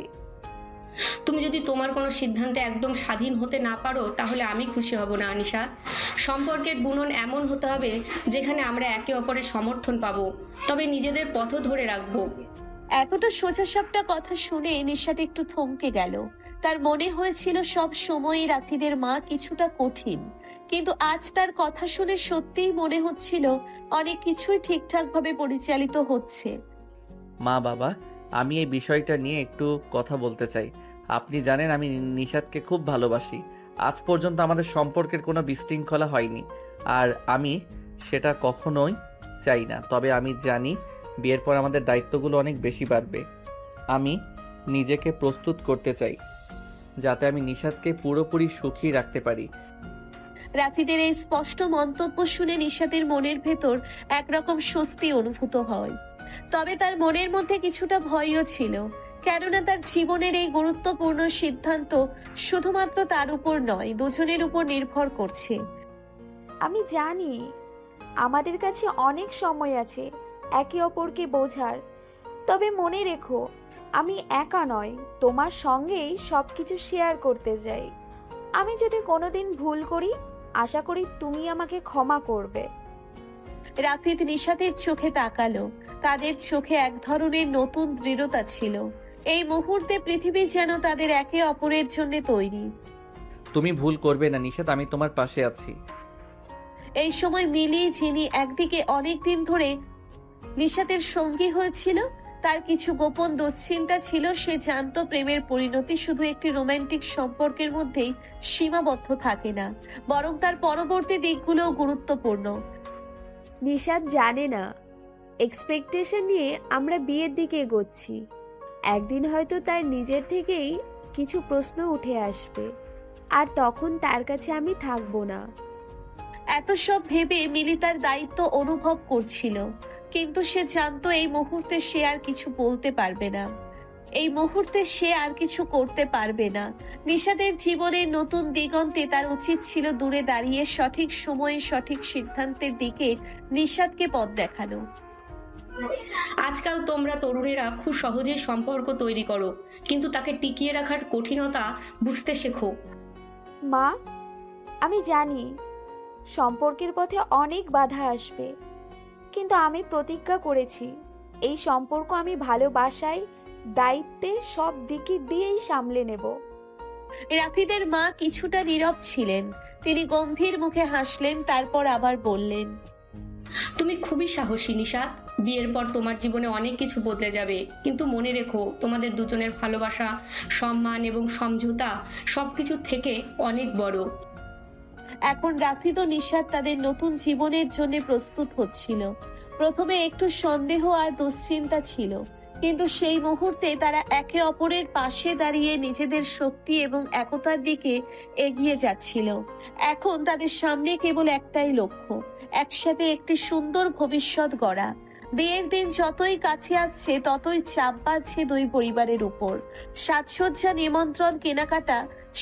তুমি যদি তোমার কোনো সিদ্ধান্তে একদম স্বাধীন হতে না পারো, তাহলে আমি খুশি হব না আনিশা। সম্পর্কের বুনন এমন হতে হবে যেখানে আমরা একে অপরের সমর্থন পাবো, তবে নিজেদের পথও ধরে রাখবো। এতটা সোজাসাপটা কথা শুনে নিশাত একটু থমকে গেল। তার মনে হয়েছিল সব সময়ই রাফিদের মা কিছুটা কঠিন, কিন্তু আজ তার কথা শুনে সত্যিই মনে হচ্ছিল অনেক কিছুই ঠিকঠাক ভাবে পরিচালিত হচ্ছে। মা বাবা, আমি এই বিষয়টা নিয়ে একটু কথা বলতে চাই। আপনি জানেন আমি নিশাতকে খুব ভালোবাসি। আজ পর্যন্ত আমাদের সম্পর্কের কোনো বিশৃঙ্খলা হয়নি, আর আমি সেটা কখনোই চাই না। তবে আমি জানি বিয়ের পর আমাদের দায়িত্বগুলো অনেক বেশি বাড়বে। আমি নিজেকে প্রস্তুত করতে চাই যাতে আমি নিশাতকে পুরোপুরি সুখী রাখতে পারি। রাফিদের এই স্পষ্ট মন্তব্য শুনে নিশাতের মনের ভেতর একরকম স্বস্তি অনুভূত হয়। তবে তার মনের মধ্যে কিছুটা ভয়ও ছিল, কেননা তার জীবনের এই গুরুত্বপূর্ণ সিদ্ধান্ত শুধুমাত্র তার উপর নয়, দুজনের উপর নির্ভর করছে। আমি জানি আমাদের কাছে অনেক সময় আছে একে অপরকে বোঝার, তবে মনে রেখো আমি একা নয়, তোমার সঙ্গেই সবকিছু শেয়ার করতে চাই। আমি যদি কোনোদিন ভুল করি, আশা করি তুমি আমাকে ক্ষমা করবে। রাফিদ নিশাতের চোখে তাকালো। তাদের চোখে এক ধরনের নতুন দৃঢ়তা ছিল। এই মুহূর্তে পৃথিবী যেন তাদের একে অপরের জন্য তৈরি। তুমি ভুল করবে না নিশাত, আমি তোমার পাশে আছি। এই সময় মিলি, যিনি একদিকে অনেকদিন ধরে নিশাতের সঙ্গী হয়েছিল, তার কিছু গোপন দুশ্চিন্তা ছিল। সে জানতো প্রেমের পরিণতি শুধু একটি রোমান্টিক সম্পর্কের মধ্যেই সীমাবদ্ধ থাকে না, বরং তার পরবর্তী দিকগুলোও গুরুত্বপূর্ণ। নিশাত জানে না এক্সপেকটেশন নিয়ে আমরা বিয়ের দিকে এগোচ্ছি। একদিন হয়তো তার নিজের থেকেই কিছু প্রশ্ন উঠে আসবে, আর তখন তার কাছে আমি থাকবো না। এত সব ভেবে মিলি তার দায়িত্ব অনুভব করছিল, কিন্তু সে জানতো এই মুহূর্তে সে আর কিছু বলতে পারবে না, এই মুহূর্তে সে আর কিছু করতে পারবে না। নিশাদের জীবনের নতুন দিগন্তে তার উচিত ছিল দূরে দাঁড়িয়ে সঠিক সময়ে সঠিক সিদ্ধান্তের দিকে নিশাদকে পথ দেখানো। আজকাল তোমরা তরুণেরা খুব সহজেই সম্পর্ক তৈরি করো, কিন্তু তাকে টিকিয়ে রাখার কঠিনতা বুঝতে শেখো। মা, আমি জানি সম্পর্কের পথে অনেক বাধা আসবে, কিন্তু আমি প্রতিজ্ঞা করেছি এই সম্পর্ক আমি ভালোবাসায়, দায়িত্বে সব দিক দিয়েই সামলে নেব। রাফিদের মা কিছুটা নীরব ছিলেন। তিনি গম্ভীর মুখে হাসলেন, তারপর আবার বললেন, তুমি খুবই সাহসী নিশাত। বিয়ের পর তোমার জীবনে অনেক কিছু বদলে যাবে, কিন্তু মনে রেখো তোমাদের দুজনের ভালোবাসা, সম্মান এবং সমঝোতা সবকিছুর থেকে অনেক বড়। এখন রাফিদ ও নিশাদ তাদের নতুন জীবনের জন্য প্রস্তুত হচ্ছিল। প্রথমে একটু সন্দেহ আর দুশ্চিন্তা ছিল, কিন্তু সেই মুহূর্তে তারা একে অপরের পাশে দাঁড়িয়ে নিজেদের শক্তি এবং একতার দিকে এগিয়ে যাচ্ছিল। এখন তাদের সামনে কেবল একটাই লক্ষ্য, একসাথে একটি সুন্দর ভবিষ্যৎ গড়া। বিয়ের দিন যতই কাছে আসছে ততই চাপ বাড়ছে দুই পরিবারের উপর। সাজসজ্জা, নিমন্ত্রণ, কেনাকাটা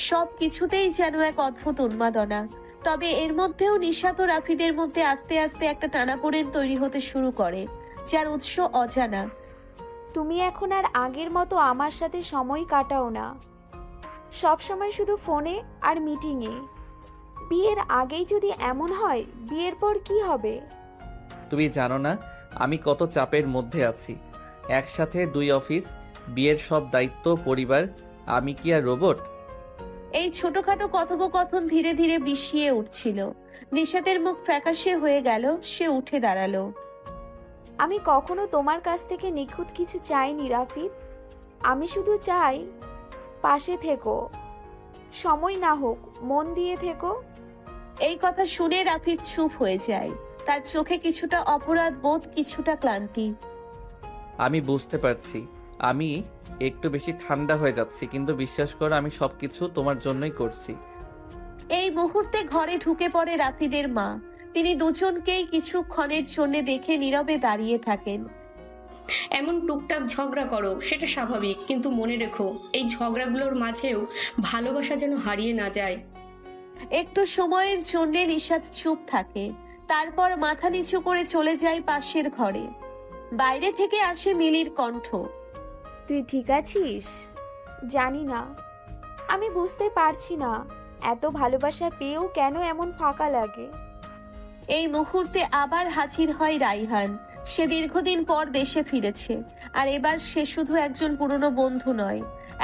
সব কিছুতেই যেন এক অদ্ভুত উন্মাদনা। তবে এর মধ্যেও নিশাত ও রাফিদের মধ্যে আস্তে আস্তে একটা টানাপোড়েন তৈরি হতে শুরু করে, যার উৎস অজানা। তুমি এখন আর আগের মতো আমার সাথে সময় কাটাও না, সব সময় শুধু ফোনে আর মিটিংয়ে। বিয়ের আগেই যদি এমন হয়, বিয়ের পর কি হবে? তুমি জানো না আমি কত চাপের মধ্যে আছি। একসাথে 2 অফিস, বিয়ের সব দায়িত্ব, পরিবার। আমি কি আর রোবট? এই ছোটখাটো কথোপকথন ধীরে ধীরে বিষিয়ে উঠছিল। নিশাতের মুখ ফ্যাকাশে হয়ে গেল, সে উঠে দাঁড়ালো। আমি কখনো তোমার কাছ থেকে নিখুঁত কিছু চাইনি রাফিদ। আমি শুধু চাই পাশে থেকো, সময় না হোক, মন দিয়ে থেকো। এই কথা শুনে রাফিদ চুপ হয়ে যায়, তার চোখে কিছুটা অপরাধ বোধ, কিছুটা ক্লান্তি। আমি বুঝতে পারছি আমি একটু বেশি ঠান্ডা হয়ে যাচ্ছি, কিন্তু বিশ্বাস করো আমি সবকিছু তোমার জন্যই করছি। এই মুহূর্তে ঘরে ঢুকে পড়ে রাফিদের মা। তিনি দুজনকেই কিছুক্ষণের জন্য দেখে নীরবে দাঁড়িয়ে থাকেন। এমন টুকটাক ঝগড়া করো, সেটা স্বাভাবিক, কিন্তু মনে রেখো এই ঝগড়াগুলোর মাঝেও ভালোবাসা যেন হারিয়ে না যায়। একটু সময়ের জন্য নিশাত চুপ থাকে, তারপর মাথা নিচু করে চলে যায় পাশের ঘরে। বাইরে থেকে আসে মিলির কণ্ঠ। তুই ঠিক আছিস? জানি না, আমি বুঝতে পারছি না এত ভালোবাসা পেয়েও কেন এমন ফাঁকা লাগে। এই মুহূর্তে আবার হাজির হয় রাইহান। সে দীর্ঘদিন পর দেশে ফিরেছে, আর এবার সে শুধু একজন পুরনো বন্ধু নয়,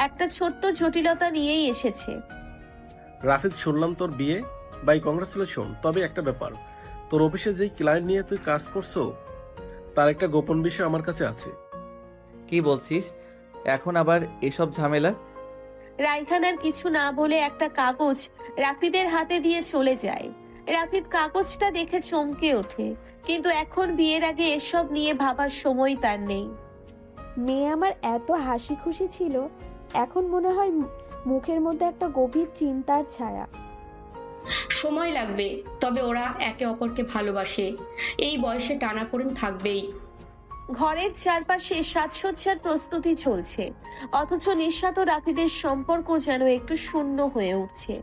একটা ছোট্ট জটিলতা নিয়েই এসেছে। রাফিদ, শুনলাম তোর বিয়ে। Bye congratulation. তবে একটা ব্যাপার, তোর অফিসে যেই ক্লায়েন্ট নিয়ে তুই কাজ করছো, তার একটা গোপন বিষয় আমার কাছে আছে। কি বলছিস? এখন আবার এসব ঝামেলা? রাইহান আর কিছু না বলে একটা কাগজ রাফিদের হাতে দিয়ে চলে যায়। রাফিদ কাগজটা দেখে চমকে ওঠে, কিন্তু এখন বিয়ের আগে এসব নিয়ে ভাবার সময় তার নেই। মেয়ে আমার এত হাসি খুশি ছিল, এখন মনে হয় মুখের মধ্যে একটা গভীর চিন্তার ছায়া। সময় লাগবে, তবে ওরা একে অপরকে ভালোবাসে। এই বয়সে টানাপোড়েন থাকবেই। ঘরের চারপাশে সাজসজ্জার প্রস্তুতি চলছে, অথচ নিশাত ও রাফিদের সম্পর্ক যেন একটু শূন্য হয়ে উঠছে।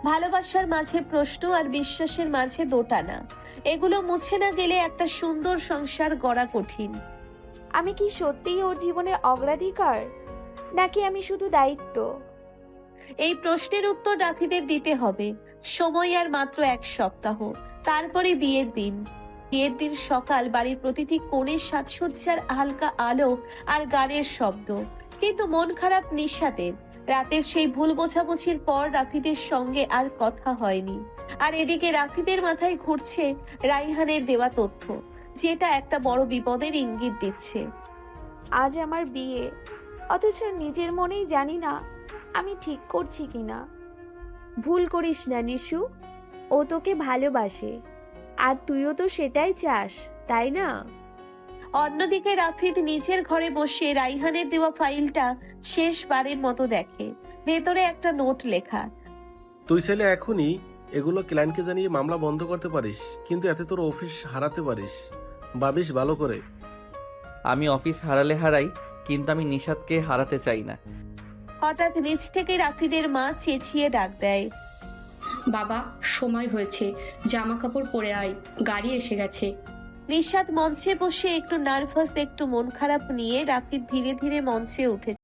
ভালোবাসার মাঝে প্রশ্ন আর বিশ্বাসের মাঝে দোটানা, এগুলো মুছে না গেলে একটা সুন্দর সংসার গড়া কঠিন। আমি কি সত্যিই ওর জীবনের অগ্রাধিকার, নাকি আমি শুধু দায়িত্ব? এই প্রশ্নের উত্তর রাফিদের দিতে হবে। সময় আর মাত্র 1 সপ্তাহ, তারপরে বিয়ের দিন। বিয়ের দিন সকাল, বাড়ির প্রতিটি কোণে সাজসজ্জার হালকা আলো আর গানের শব্দ, কিন্তু মন খারাপ নিশাতের। রাতের সেই ভুল বোঝাবুঝির পর রাফিদের সঙ্গে আর কথা হয়নি। আর এদিকে রাফিদের মাথায় ঘুরছে রাইহানের দেওয়া তথ্য, যেটা একটা বড় বিপদের ইঙ্গিত দিচ্ছে। আজ আমার বিয়ে, অথচ নিজের মনেই জানি না আমি ঠিক করছি কিনা। ভুল করিস না নিশু, ও তোকে ভালোবাসে, আর তুইও তো সেটাই চাস, তাই না? অন্যদিকে রাফিদ নিজের ঘরে বসে রাইহানের দেওয়া ফাইলটা শেষবারের মতো দেখে। ভেতরে একটা নোট লেখা। তুই চাইলে এখনই এগুলো ক্লায়েন্টকে জানিয়ে মামলা বন্ধ করতে পারিস, কিন্তু এতে তোর অফিস হারাতে পারিস। ভাবিস ভালো করে। আমি অফিস হারালে হারাই, কিন্তু আমি নিশাদকে হারাতে চাই না। হঠাৎ নিচ থেকে রাফিদের মা চেঁচিয়ে ডাক দেয়। বাবা, সময় হয়েছে, জামা কাপড় পরে আয়, গাড়ি এসে গেছে। নিশাদ মঞ্চে বসে একটু নার্ভাস, একটু মন খারাপ নিয়ে রাফিদ ধীরে ধীরে মঞ্চে উঠে